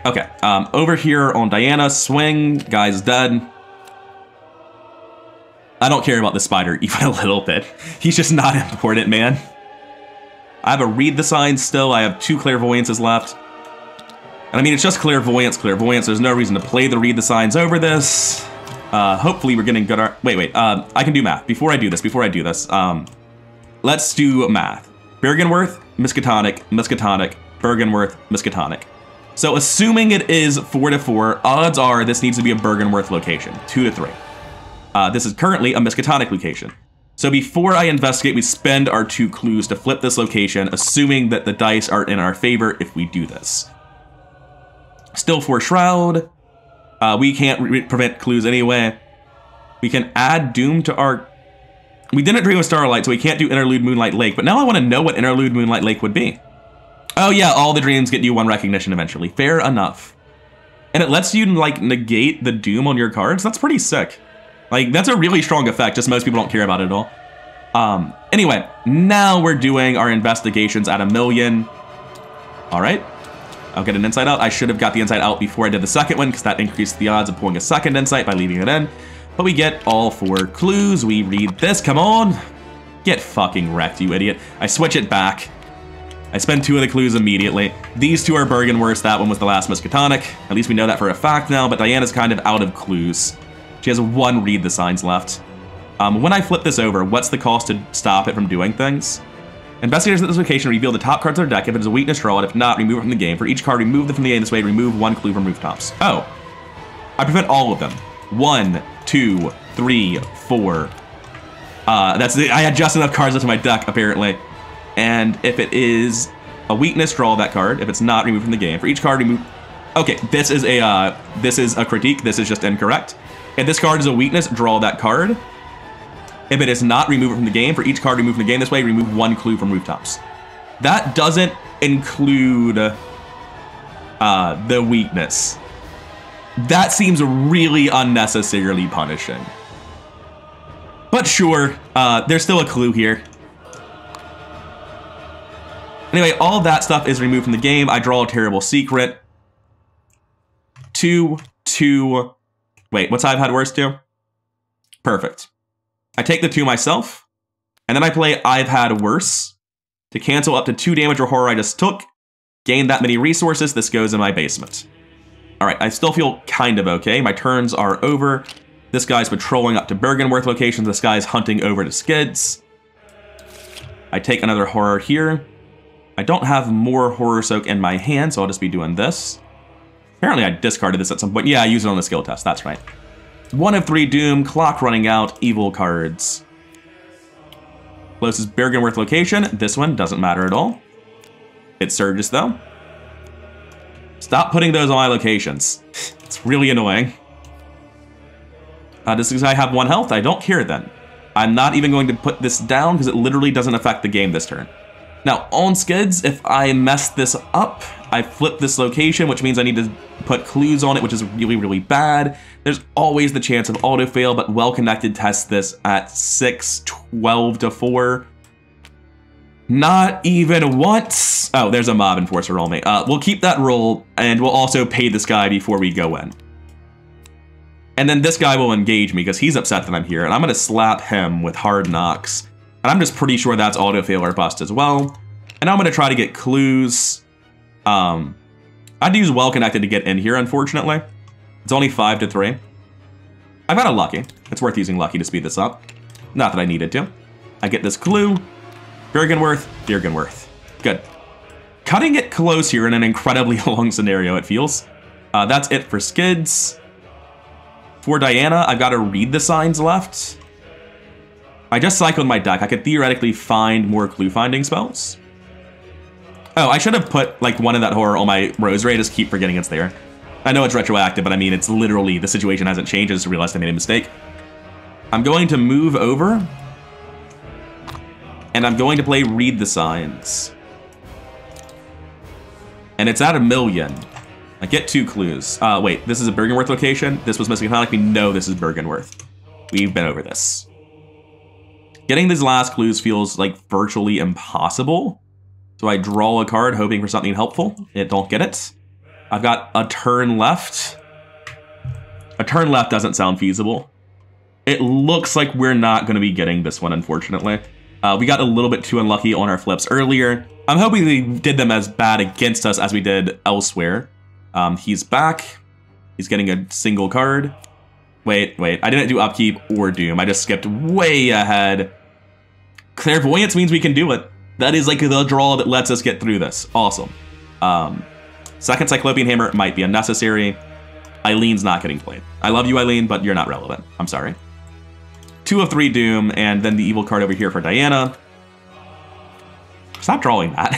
Okay, over here on Diana, swing, guy's dead. I don't care about the spider even a little bit. He's just not important, man. I have a read the signs still, I have 2 clairvoyances left. And I mean, it's just clairvoyance. There's no reason to play the read the signs over this. Hopefully we're getting good art. Wait, I can do math. Before I do this, let's do math. Bergenworth, Miskatonic, Bergenworth, Miskatonic. So assuming it is 4 to 4, odds are this needs to be a Bergenworth location, 2 to 3. This is currently a Miskatonic location. So before I investigate, we spend our 2 clues to flip this location, assuming that the dice are in our favor if we do this. Still 4 Shroud. We can't prevent clues anyway. We can add Doom to our... We didn't Dream of Starlight, so we can't do Interlude Moonlight Lake, but now I want to know what Interlude Moonlight Lake would be. Oh yeah, all the dreams get you 1 recognition eventually. Fair enough. And it lets you, like, negate the Doom on your cards? That's pretty sick. Like, that's a really strong effect, just most people don't care about it at all. Anyway, now we're doing our investigations at 1,000,000. Alright. I'll get an Insight Out. I should have got the Insight Out before I did the second one, because that increased the odds of pulling a second Insight by leaving it in. But we get all 4 clues. We read this. Come on. Get fucking wrecked, you idiot. I switch it back. I spend 2 of the clues immediately. These 2 are Bergenworth. That one was the last Miskatonic. At least we know that for a fact now, but Diana's kind of out of clues. She has 1 read the signs left. When I flip this over, what's the cost to stop it from doing things? Investigators at this location reveal the top cards of their deck. If it is a weakness, draw it. If not, remove it from the game. For each card, remove them from the game this way. Remove 1 clue from rooftops. Oh. I prevent all of them. 1, 2, 3, 4. That's the, I had just enough cards left in my deck, apparently. And if it is a weakness, draw that card. If it's not, remove from the game. For each card, remove... Okay, this is a critique. This is just incorrect. If this card is a weakness, draw that card. If it is not, remove it from the game. For each card removed from the game this way, remove 1 clue from rooftops. That doesn't include the weakness. That seems really unnecessarily punishing. But sure, there's still a clue here. Anyway, all that stuff is removed from the game. I draw a terrible secret. 2, 2. Wait, what's I've had worse to? Perfect. I take the 2 myself, and then I play I've had worse to cancel up to 2 damage or horror I just took. Gain that many resources. This goes in my basement. All right, I still feel kind of okay. My turns are over. This guy's patrolling up to Bergenworth locations. This guy's hunting over to Skids. I take another horror here. I don't have more Horror Soak in my hand, so I'll just be doing this. Apparently I discarded this at some point. Yeah, I used it on the skill test, that's right. 1 of 3 Doom, clock running out, evil cards. Closest Bergenworth location, this one doesn't matter at all. It surges though. Stop putting those on my locations. It's really annoying. Does this guy have 1 health? I don't care then. I'm not even going to put this down because it literally doesn't affect the game this turn. Now, on Skids, if I mess this up, I flip this location, which means I need to put clues on it, which is really, really bad. There's always the chance of auto-fail, but well-connected tests this at 6, 12 to 4. Not even once. Oh, there's a mob enforcer roll me. We'll keep that roll, and we'll also pay this guy before we go in. And then this guy will engage me because he's upset that I'm here, and I'm going to slap him with hard knocks. And I'm just pretty sure that's auto-fail or bust as well. And I'm going to try to get clues. I'd use well-connected to get in here, unfortunately. It's only 5 to 3. I've got a lucky. It's worth using lucky to speed this up. Not that I needed to. I get this clue. Bergenworth, Bergenworth. Good. Cutting it close here in an incredibly long scenario, it feels. That's it for Skids. For Diana, I've got to read the signs left. I just cycled my deck. I could theoretically find more clue finding spells. Oh, I should have put like 1 of that horror on my rosary. I just keep forgetting it's there. I know it's retroactive, but I mean, it's literally, the situation hasn't changed. I just realized I made a mistake. I'm going to move over. And I'm going to play Read the Signs. And it's at 1,000,000. I get 2 clues. Wait, this is a Bergenworth location. This was Miskatonic. We know this is Bergenworth. We've been over this. Getting these last clues feels like virtually impossible. So I draw a card hoping for something helpful. It don't get it. I've got a turn left. A turn left doesn't sound feasible. It looks like we're not going to be getting this one, unfortunately. We got a little bit too unlucky on our flips earlier. I'm hoping we did them as bad against us as we did elsewhere. He's back. He's getting a single card. Wait. I didn't do upkeep or doom. I just skipped way ahead. Clairvoyance means we can do it. That is like the draw that lets us get through this. Awesome. Second Cyclopean Hammer might be unnecessary. Eileen's not getting played. I love you, Eileen, but you're not relevant. I'm sorry. 2 of 3 Doom, and then the evil card over here for Diana. Stop drawing that.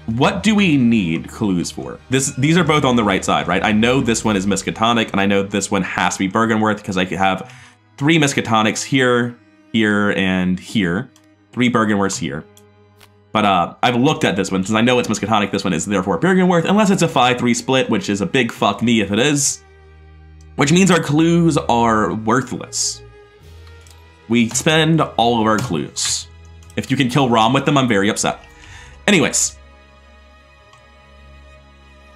What do we need clues for? These are both on the right side, right? I know this one is Miskatonic, and I know this one has to be Bergenworth because I could have 3 Miskatonics here, here, and here. 3 Bergenworths here. But I've looked at this one, since I know it's Miskatonic, this one is therefore Bergenworth, unless it's a 5-3 split, which is a big fuck me if it is. Which means our clues are worthless. We spend all of our clues. If you can kill Rom with them, I'm very upset. Anyways.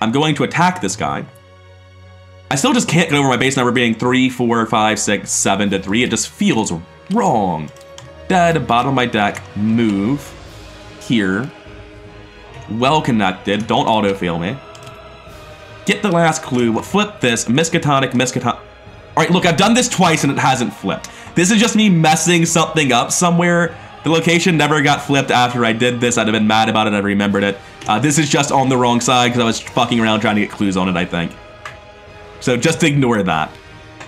I'm going to attack this guy. I still just can't get over my base number being 3, 4, 5, 6, 7 to 3. It just feels wrong. Dead, bottom of my deck, move. Here. Well connected, don't auto-fail me. Get the last clue, flip this, Miskatonic. All right, look, I've done this twice and it hasn't flipped. This is just me messing something up somewhere. The location never got flipped after I did this. I'd have been mad about it, I remembered it. This is just on the wrong side because I was fucking around trying to get clues on it, I think. So just ignore that.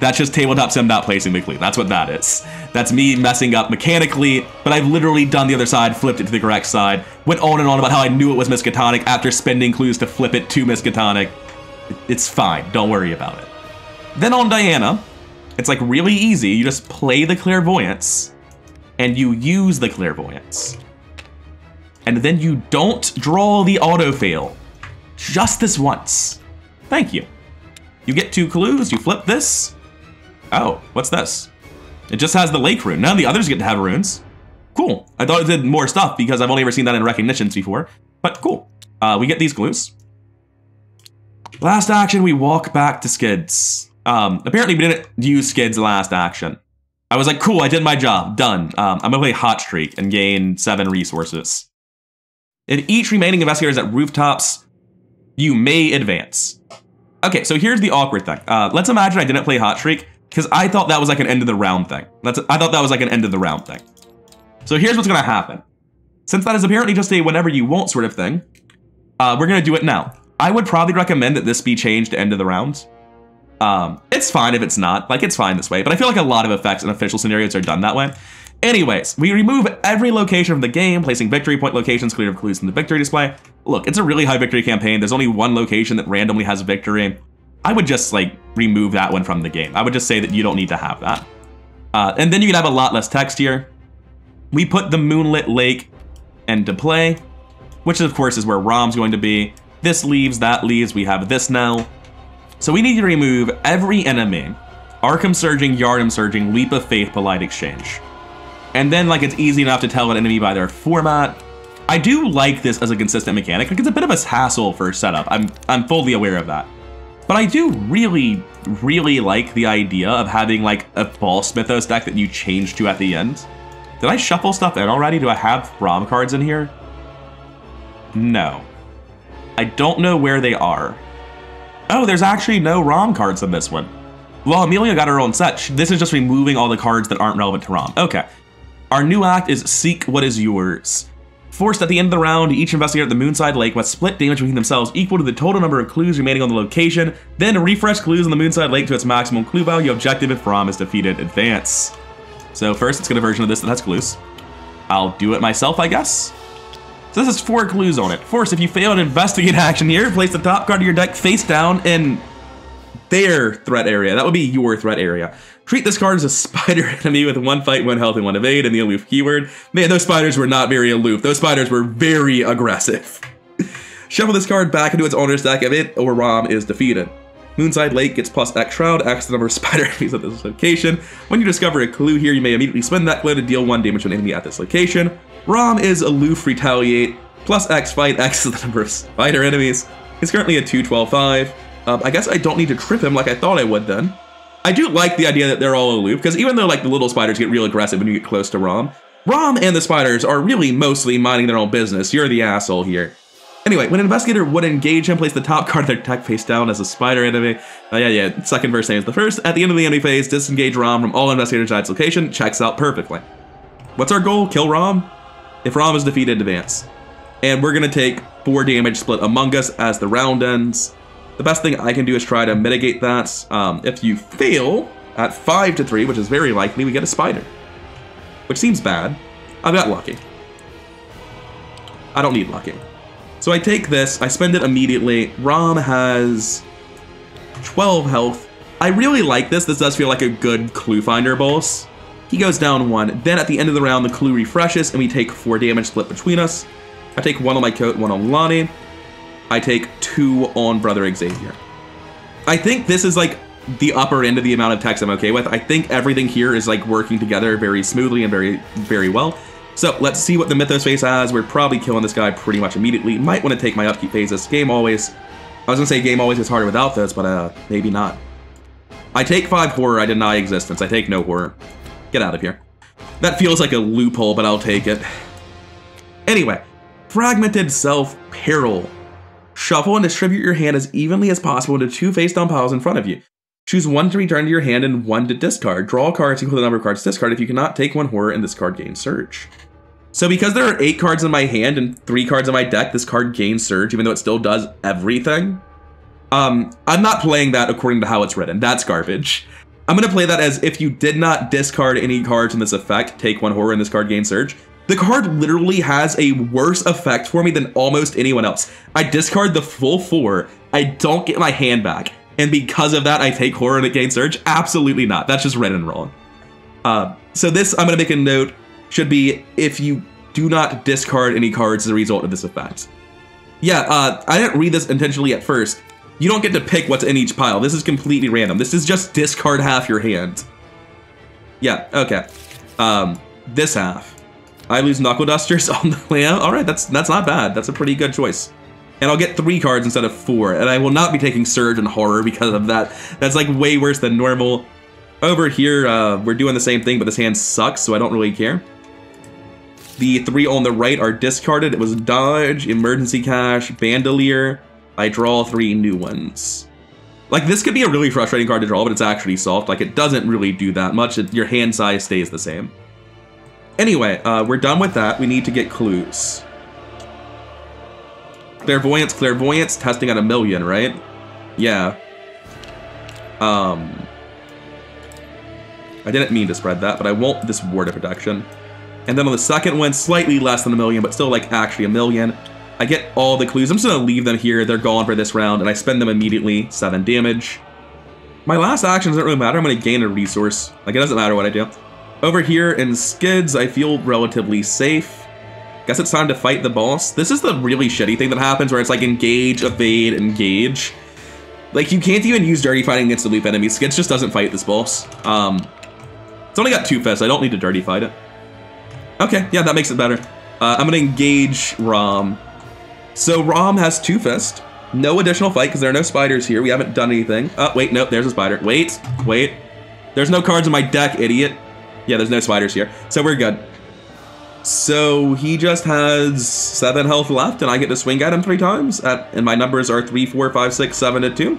That's just Tabletop Sim not placing the clue. That's what that is. That's me messing up mechanically, but I've literally done the other side, flipped it to the correct side, went on and on about how I knew it was Miskatonic after spending clues to flip it to Miskatonic. It's fine, don't worry about it. Then on Diana, it's like really easy. You just play the Clairvoyance, and you use the Clairvoyance. And then you don't draw the auto-fail. Just this once. Thank you. You get 2 clues, you flip this. Oh, what's this? It just has the lake rune. None of the others get to have runes. Cool. I thought it did more stuff because I've only ever seen that in recognitions before. But cool. We get these glues. Last action, we walk back to Skids. Apparently we didn't use Skids last action. I was like, cool, I did my job. Done. I'm gonna play Hot Streak and gain 7 resources. In each remaining investigators at rooftops, you may advance. Okay, so here's the awkward thing. Let's imagine I didn't play Hot Streak because I thought that was like an end of the round thing. I thought that was like an end of the round thing. So here's what's gonna happen. Since that is apparently just a whenever you want sort of thing, we're gonna do it now. I would probably recommend that this be changed to end of the round. It's fine if it's not, like it's fine this way, but I feel like a lot of effects in official scenarios are done that way. Anyways, we remove every location from the game, placing victory point locations clear of clues in the victory display. Look, it's a really high victory campaign. There's only one location that randomly has victory. I would just like remove that one from the game. I would just say that you don't need to have that. And then you can have a lot less text here. We put the Moonlit Lake into play, which of course is where Rom's going to be. This leaves, that leaves, we have this now. So we need to remove every enemy. Arkham Surging, Yardom Surging, Leap of Faith, Polite Exchange. And then like it's easy enough to tell an enemy by their format. I do like this as a consistent mechanic. Like it's a bit of a hassle for setup. I'm fully aware of that. But I do really like the idea of having like a false Mythos deck that you change to at the end. Did I shuffle stuff in already? Do I have ROM cards in here? No. I don't know where they are. Oh, there's actually no ROM cards in this one. Well, Amelia got her own set. This is just removing all the cards that aren't relevant to ROM. Okay. Our new act is Seek What Is Yours. Forced at the end of the round, each investigator at the Moonside Lake must split damage between themselves equal to the total number of clues remaining on the location, then refresh clues on the Moonside Lake to its maximum clue value objective if ROM is defeated. Advance. So first, let's get a version of this that has clues. I'll do it myself, I guess. So this has 4 clues on it. Force, if you fail an investigate action here, place the top card of your deck face down in their threat area. That would be your threat area. Treat this card as a spider enemy with 1 fight, 1 health, and 1 evade, and the aloof keyword. Man, those spiders were not very aloof. Those spiders were very aggressive. Shuffle this card back into its owner's deck if it or ROM is defeated. Moonside Lake gets plus X Shroud, X the number of spider enemies at this location. When you discover a clue here, you may immediately spend that clue to deal 1 damage to an enemy at this location. ROM is aloof, retaliate, plus X fight, X is the number of spider enemies. He's currently at 2-12-5. I guess I don't need to trip him like I thought I would then. I do like the idea that they're all aloof, because even though like the little spiders get real aggressive when you get close to ROM and the spiders are really mostly minding their own business. You're the asshole here. Anyway, when an investigator would engage him, place the top card of their deck face down as a spider enemy. Yeah, second verse same as the first. At the end of the enemy phase, disengage ROM from all investigators at its location. Checks out perfectly. What's our goal? Kill ROM? If ROM is defeated, advance. And we're gonna take 4 damage split among us as the round ends. The best thing I can do is try to mitigate that. If you fail at 5-3, which is very likely, we get a spider. Which seems bad. I got lucky. I don't need lucky. So I take this, I spend it immediately. ROM has 12 health. I really like this. This does feel like a good clue finder boss. He goes down 1. Then at the end of the round, the clue refreshes and we take 4 damage split between us. I take 1 on my coat, 1 on Lonnie. I take 2 on Brother Xavier. I think this is like the upper end of the amount of text I'm okay with. I think everything here is like working together very smoothly and very well. So let's see what the Mythos phase has. We're probably killing this guy pretty much immediately. Might want to take my upkeep phases. Game always. I was gonna say game always is harder without this, but maybe not. I take 5 horror. I deny existence. I take no horror. Get out of here. That feels like a loophole, but I'll take it. Anyway, Fragmented Self Peril. Shuffle and distribute your hand as evenly as possible into 2 face-down piles in front of you. Choose 1 to return to your hand and 1 to discard. Draw cards equal to the number of cards discarded. If you cannot take 1 horror and this card gains Surge. So because there are 8 cards in my hand and 3 cards in my deck, this card gains Surge, even though it still does everything. I'm not playing that according to how it's written. That's garbage. I'm going to play that as if you did not discard any cards in this effect, take 1 horror and this card gains Surge. The card literally has a worse effect for me than almost anyone else. I discard the full 4, I don't get my hand back, and because of that I take horror and it gains Surge? Absolutely not, that's just written wrong. So this, I'm gonna make a note, should be if you do not discard any cards as a result of this effect. Yeah, I didn't read this intentionally at first. You don't get to pick what's in each pile, this is completely random. This is just discard half your hand. Yeah, okay. This half. I lose Knuckle Dusters on the way out. All right, that's not bad. That's a pretty good choice. And I'll get 3 cards instead of 4. And I will not be taking Surge and Horror because of that. That's like way worse than normal. Over here, we're doing the same thing, but this hand sucks, so I don't really care. The 3 on the right are discarded. It was Dodge, Emergency Cash, Bandolier. I draw 3 new ones. Like, this could be a really frustrating card to draw, but it's actually soft. Like, it doesn't really do that much. Your hand size stays the same. Anyway, we're done with that. We need to get clues. Clairvoyance, testing at 1,000,000, right? Yeah. I didn't mean to spread that, but I want this Ward of Protection. And then on the second one, slightly less than 1,000,000, but still like actually 1,000,000. I get all the clues. I'm just gonna leave them here. They're gone for this round, and I spend them immediately. 7 damage. My last action doesn't really matter. I'm gonna gain a resource. Like, it doesn't matter what I do. Over here in Skids, I feel relatively safe. Guess it's time to fight the boss. This is the really shitty thing that happens where it's like engage, evade, engage. Like, you can't even use Dirty Fighting against the loop enemies. Skids just doesn't fight this boss. It's only got 2 fists. I don't need to Dirty Fight it. Okay, yeah, that makes it better. I'm gonna engage Rom. So Rom has 2 fists. No additional fight because there are no spiders here. We haven't done anything. Oh, wait, no, there's a spider. Wait. There's no cards in my deck, idiot. Yeah, there's no spiders here. So we're good. So he just has 7 health left, and I get to swing at him 3 times. And my numbers are 3, 4, 5, 6, 7, and 2.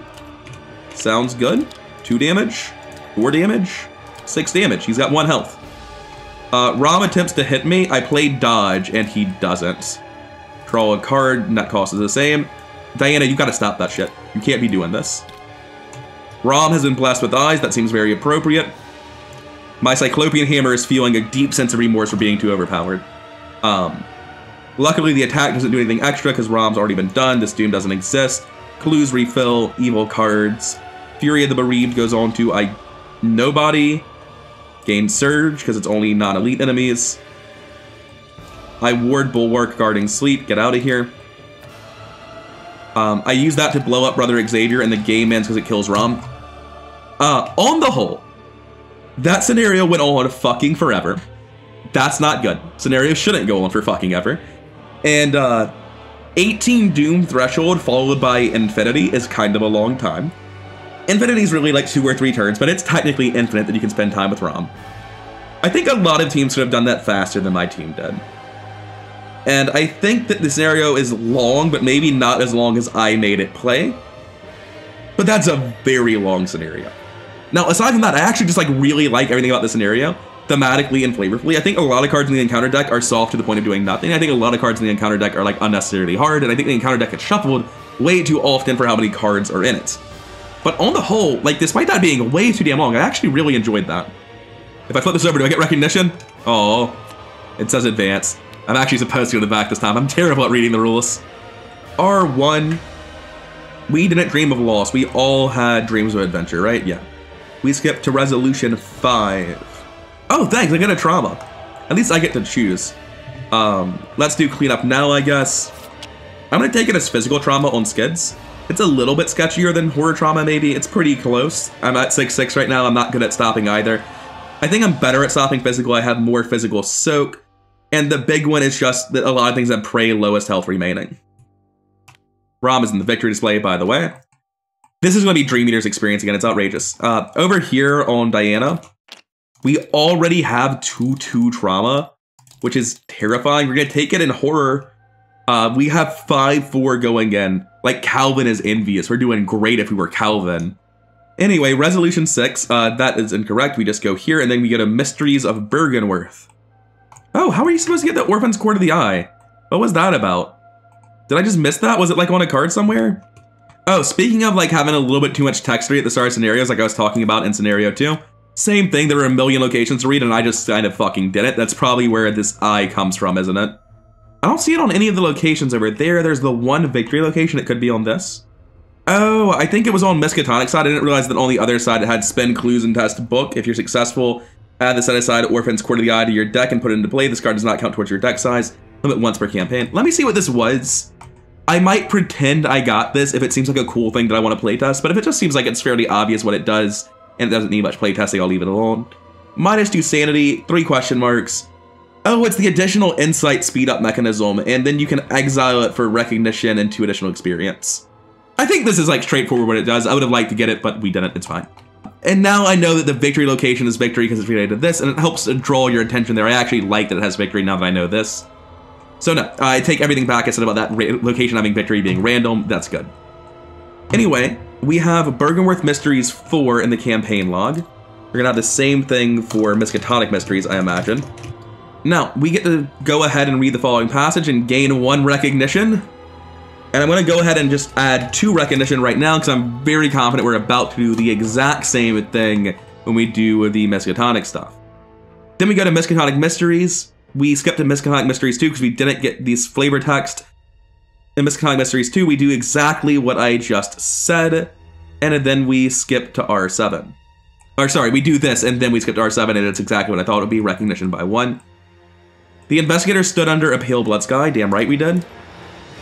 Sounds good. 2 damage, 4 damage, 6 damage. He's got 1 health. Rom attempts to hit me. I play dodge, and he doesn't. Draw a card, net cost is the same. Diana, you gotta stop that shit. You can't be doing this. Rom has been blessed with eyes. That seems very appropriate. My Cyclopean Hammer is feeling a deep sense of remorse for being too overpowered. Luckily, the attack doesn't do anything extra because Rom's already been done. This Doom doesn't exist. Clues refill, evil cards. Fury of the Bereaved goes on to nobody. Gain Surge because it's only non-elite enemies. I ward Bulwark guarding Sleep. Get out of here. I use that to blow up Brother Xavier, and the game ends because it kills Rom. On the whole, that scenario went on fucking forever. That's not good. Scenarios shouldn't go on for fucking ever. And 18 Doom threshold followed by Infinity is kind of a long time. Infinity is really like 2 or 3 turns, but it's technically infinite that you can spend time with Rom. I think a lot of teams could have done that faster than my team did. And I think that the scenario is long, but maybe not as long as I made it play. But that's a very long scenario. Now, aside from that, I actually just like really like everything about the scenario, thematically and flavorfully. I think a lot of cards in the encounter deck are soft to the point of doing nothing. I think a lot of cards in the encounter deck are like unnecessarily hard, and I think the encounter deck gets shuffled way too often for how many cards are in it. But on the whole, like, despite that being way too damn long, I actually really enjoyed that. If I flip this over, do I get recognition? Oh, it says advance. I'm actually supposed to go to the back this time. I'm terrible at reading the rules. R1. We didn't dream of loss. We all had dreams of adventure, right? Yeah. We skipped to resolution 5. Oh, thanks. I get a trauma. At least I get to choose. Let's do cleanup now, I guess. I'm going to take it as physical trauma on Skids. It's a little bit sketchier than horror trauma, maybe. It's pretty close. I'm at 6/6 right now. I'm not good at stopping either. I think I'm better at stopping physical. I have more physical soak. And the big one is just that a lot of things that pray lowest health remaining. Rom is in the victory display, by the way. This is going to be Dream Eater's experience again. It's outrageous. Over here on Diana, we already have 2/2 trauma, which is terrifying. We're going to take it in horror. We have 5/4 going in. Like, Calvin is envious. We're doing great if we were Calvin. Anyway, resolution 6. That is incorrect. We just go here, and then we get a Mysteries of Bergenworth. Oh, how are you supposed to get the Orphan's Core to the Eye? What was that about? Did I just miss that? Was it like on a card somewhere? Oh, speaking of like having a little bit too much texture at the start of scenarios like I was talking about in scenario 2. Same thing, there were a million locations to read and I just kind of fucking did it. That's probably where this eye comes from, isn't it? I don't see it on any of the locations over there. There's the one victory location. It could be on this. Oh, I think it was on Miskatonic's side. I didn't realize that on the other side it had spin clues and test book. If you're successful, add the set aside Orphan's Core to the Eye to your deck and put it into play. This card does not count towards your deck size. Limit once per campaign. Let me see what this was. I might pretend I got this if it seems like a cool thing that I want to playtest, but if it just seems like it's fairly obvious what it does and it doesn't need much playtesting, I'll leave it alone. -2 sanity, 3 question marks. Oh, it's the additional insight speed up mechanism, and then you can exile it for recognition and 2 additional experience. I think this is like straightforward what it does. I would have liked to get it, but we didn't, it's fine. And now I know that the victory location is victory because it's related to this, and it helps to draw your attention there. I actually like that it has victory now that I know this. So no, I take everything back I said about that location having victory being random. That's good. Anyway, we have Bergenworth Mysteries 4 in the campaign log. We're gonna have the same thing for Miskatonic Mysteries, I imagine. Now, we get to go ahead and read the following passage and gain 1 recognition. And I'm gonna go ahead and just add 2 recognition right now because I'm very confident we're about to do the exact same thing when we do the Miskatonic stuff. Then we go to Miskatonic Mysteries. We skipped to Miskatonic Mysteries 2 because we didn't get this flavor text. In Miskatonic Mysteries 2, we do exactly what I just said, and then we skip to R7. Or sorry, we do this, and then we skip to R7, and it's exactly what I thought it would be, recognition by 1. The investigator stood under a pale blood sky, damn right we did.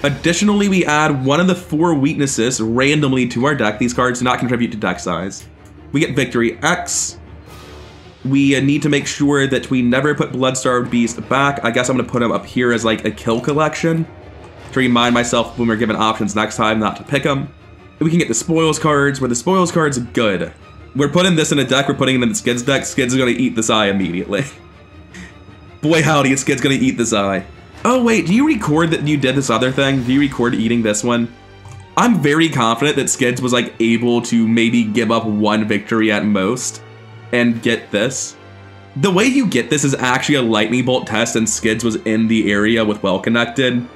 Additionally, we add 1 of the 4 weaknesses randomly to our deck. These cards do not contribute to deck size. We get Victory X. We need to make sure that we never put Bloodstarved Beast back. I guess I'm going to put him up here as like a kill collection to remind myself when we're given options next time not to pick them. We can get the Spoils cards, where the Spoils cards are good. We're putting this in a deck, we're putting it in the Skids deck. Skids is going to eat this eye immediately. Boy howdy, Skids going to eat this eye. Oh wait, do you record that you did this other thing? Do you record eating this one? I'm very confident that Skids was like able to maybe give up 1 victory at most and get this. The way you get this is actually a lightning bolt test and Skids was in the area with well connected.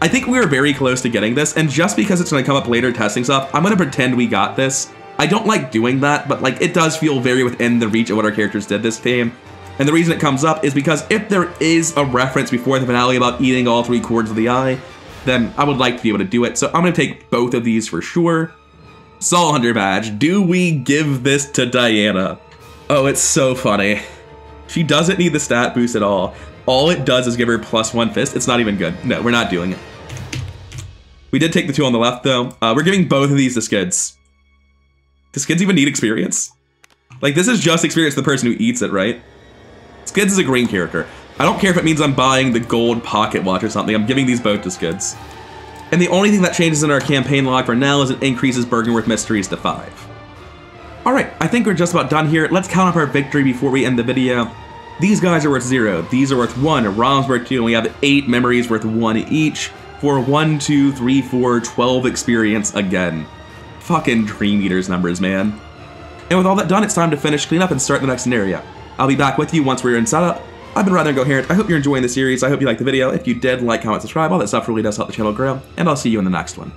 I think we were very close to getting this, and just because it's going to come up later testing stuff, I'm going to pretend we got this. I don't like doing that, but like it does feel very within the reach of what our characters did this game. And the reason it comes up is because if there is a reference before the finale about eating all 3 cords of the eye, then I would like to be able to do it. So I'm going to take both of these for sure. Soul Hunter badge. Do we give this to Diana? Oh, it's so funny. She doesn't need the stat boost at all. All it does is give her +1 fist. It's not even good. No, we're not doing it. We did take the 2 on the left, though. We're giving both of these to Skids. Does Skids even need experience? Like, this is just experience to the person who eats it, right? Skids is a green character. I don't care if it means I'm buying the gold pocket watch or something. I'm giving these both to Skids. And the only thing that changes in our campaign log for now is it increases Bergenworth Mysteries to 5. Alright, I think we're just about done here. Let's count up our victory before we end the video. These guys are worth 0. These are worth 1. Rom's worth 2. And we have 8 memories worth 1 each. For 1, 2, 3, 4, 12 experience again. Fucking Dream Eaters numbers, man. And with all that done, it's time to finish cleanup and start the next scenario. I'll be back with you once we're in setup. I've been rather incoherent. I hope you're enjoying the series. I hope you liked the video. If you did, like, comment, subscribe. All that stuff really does help the channel grow. And I'll see you in the next one.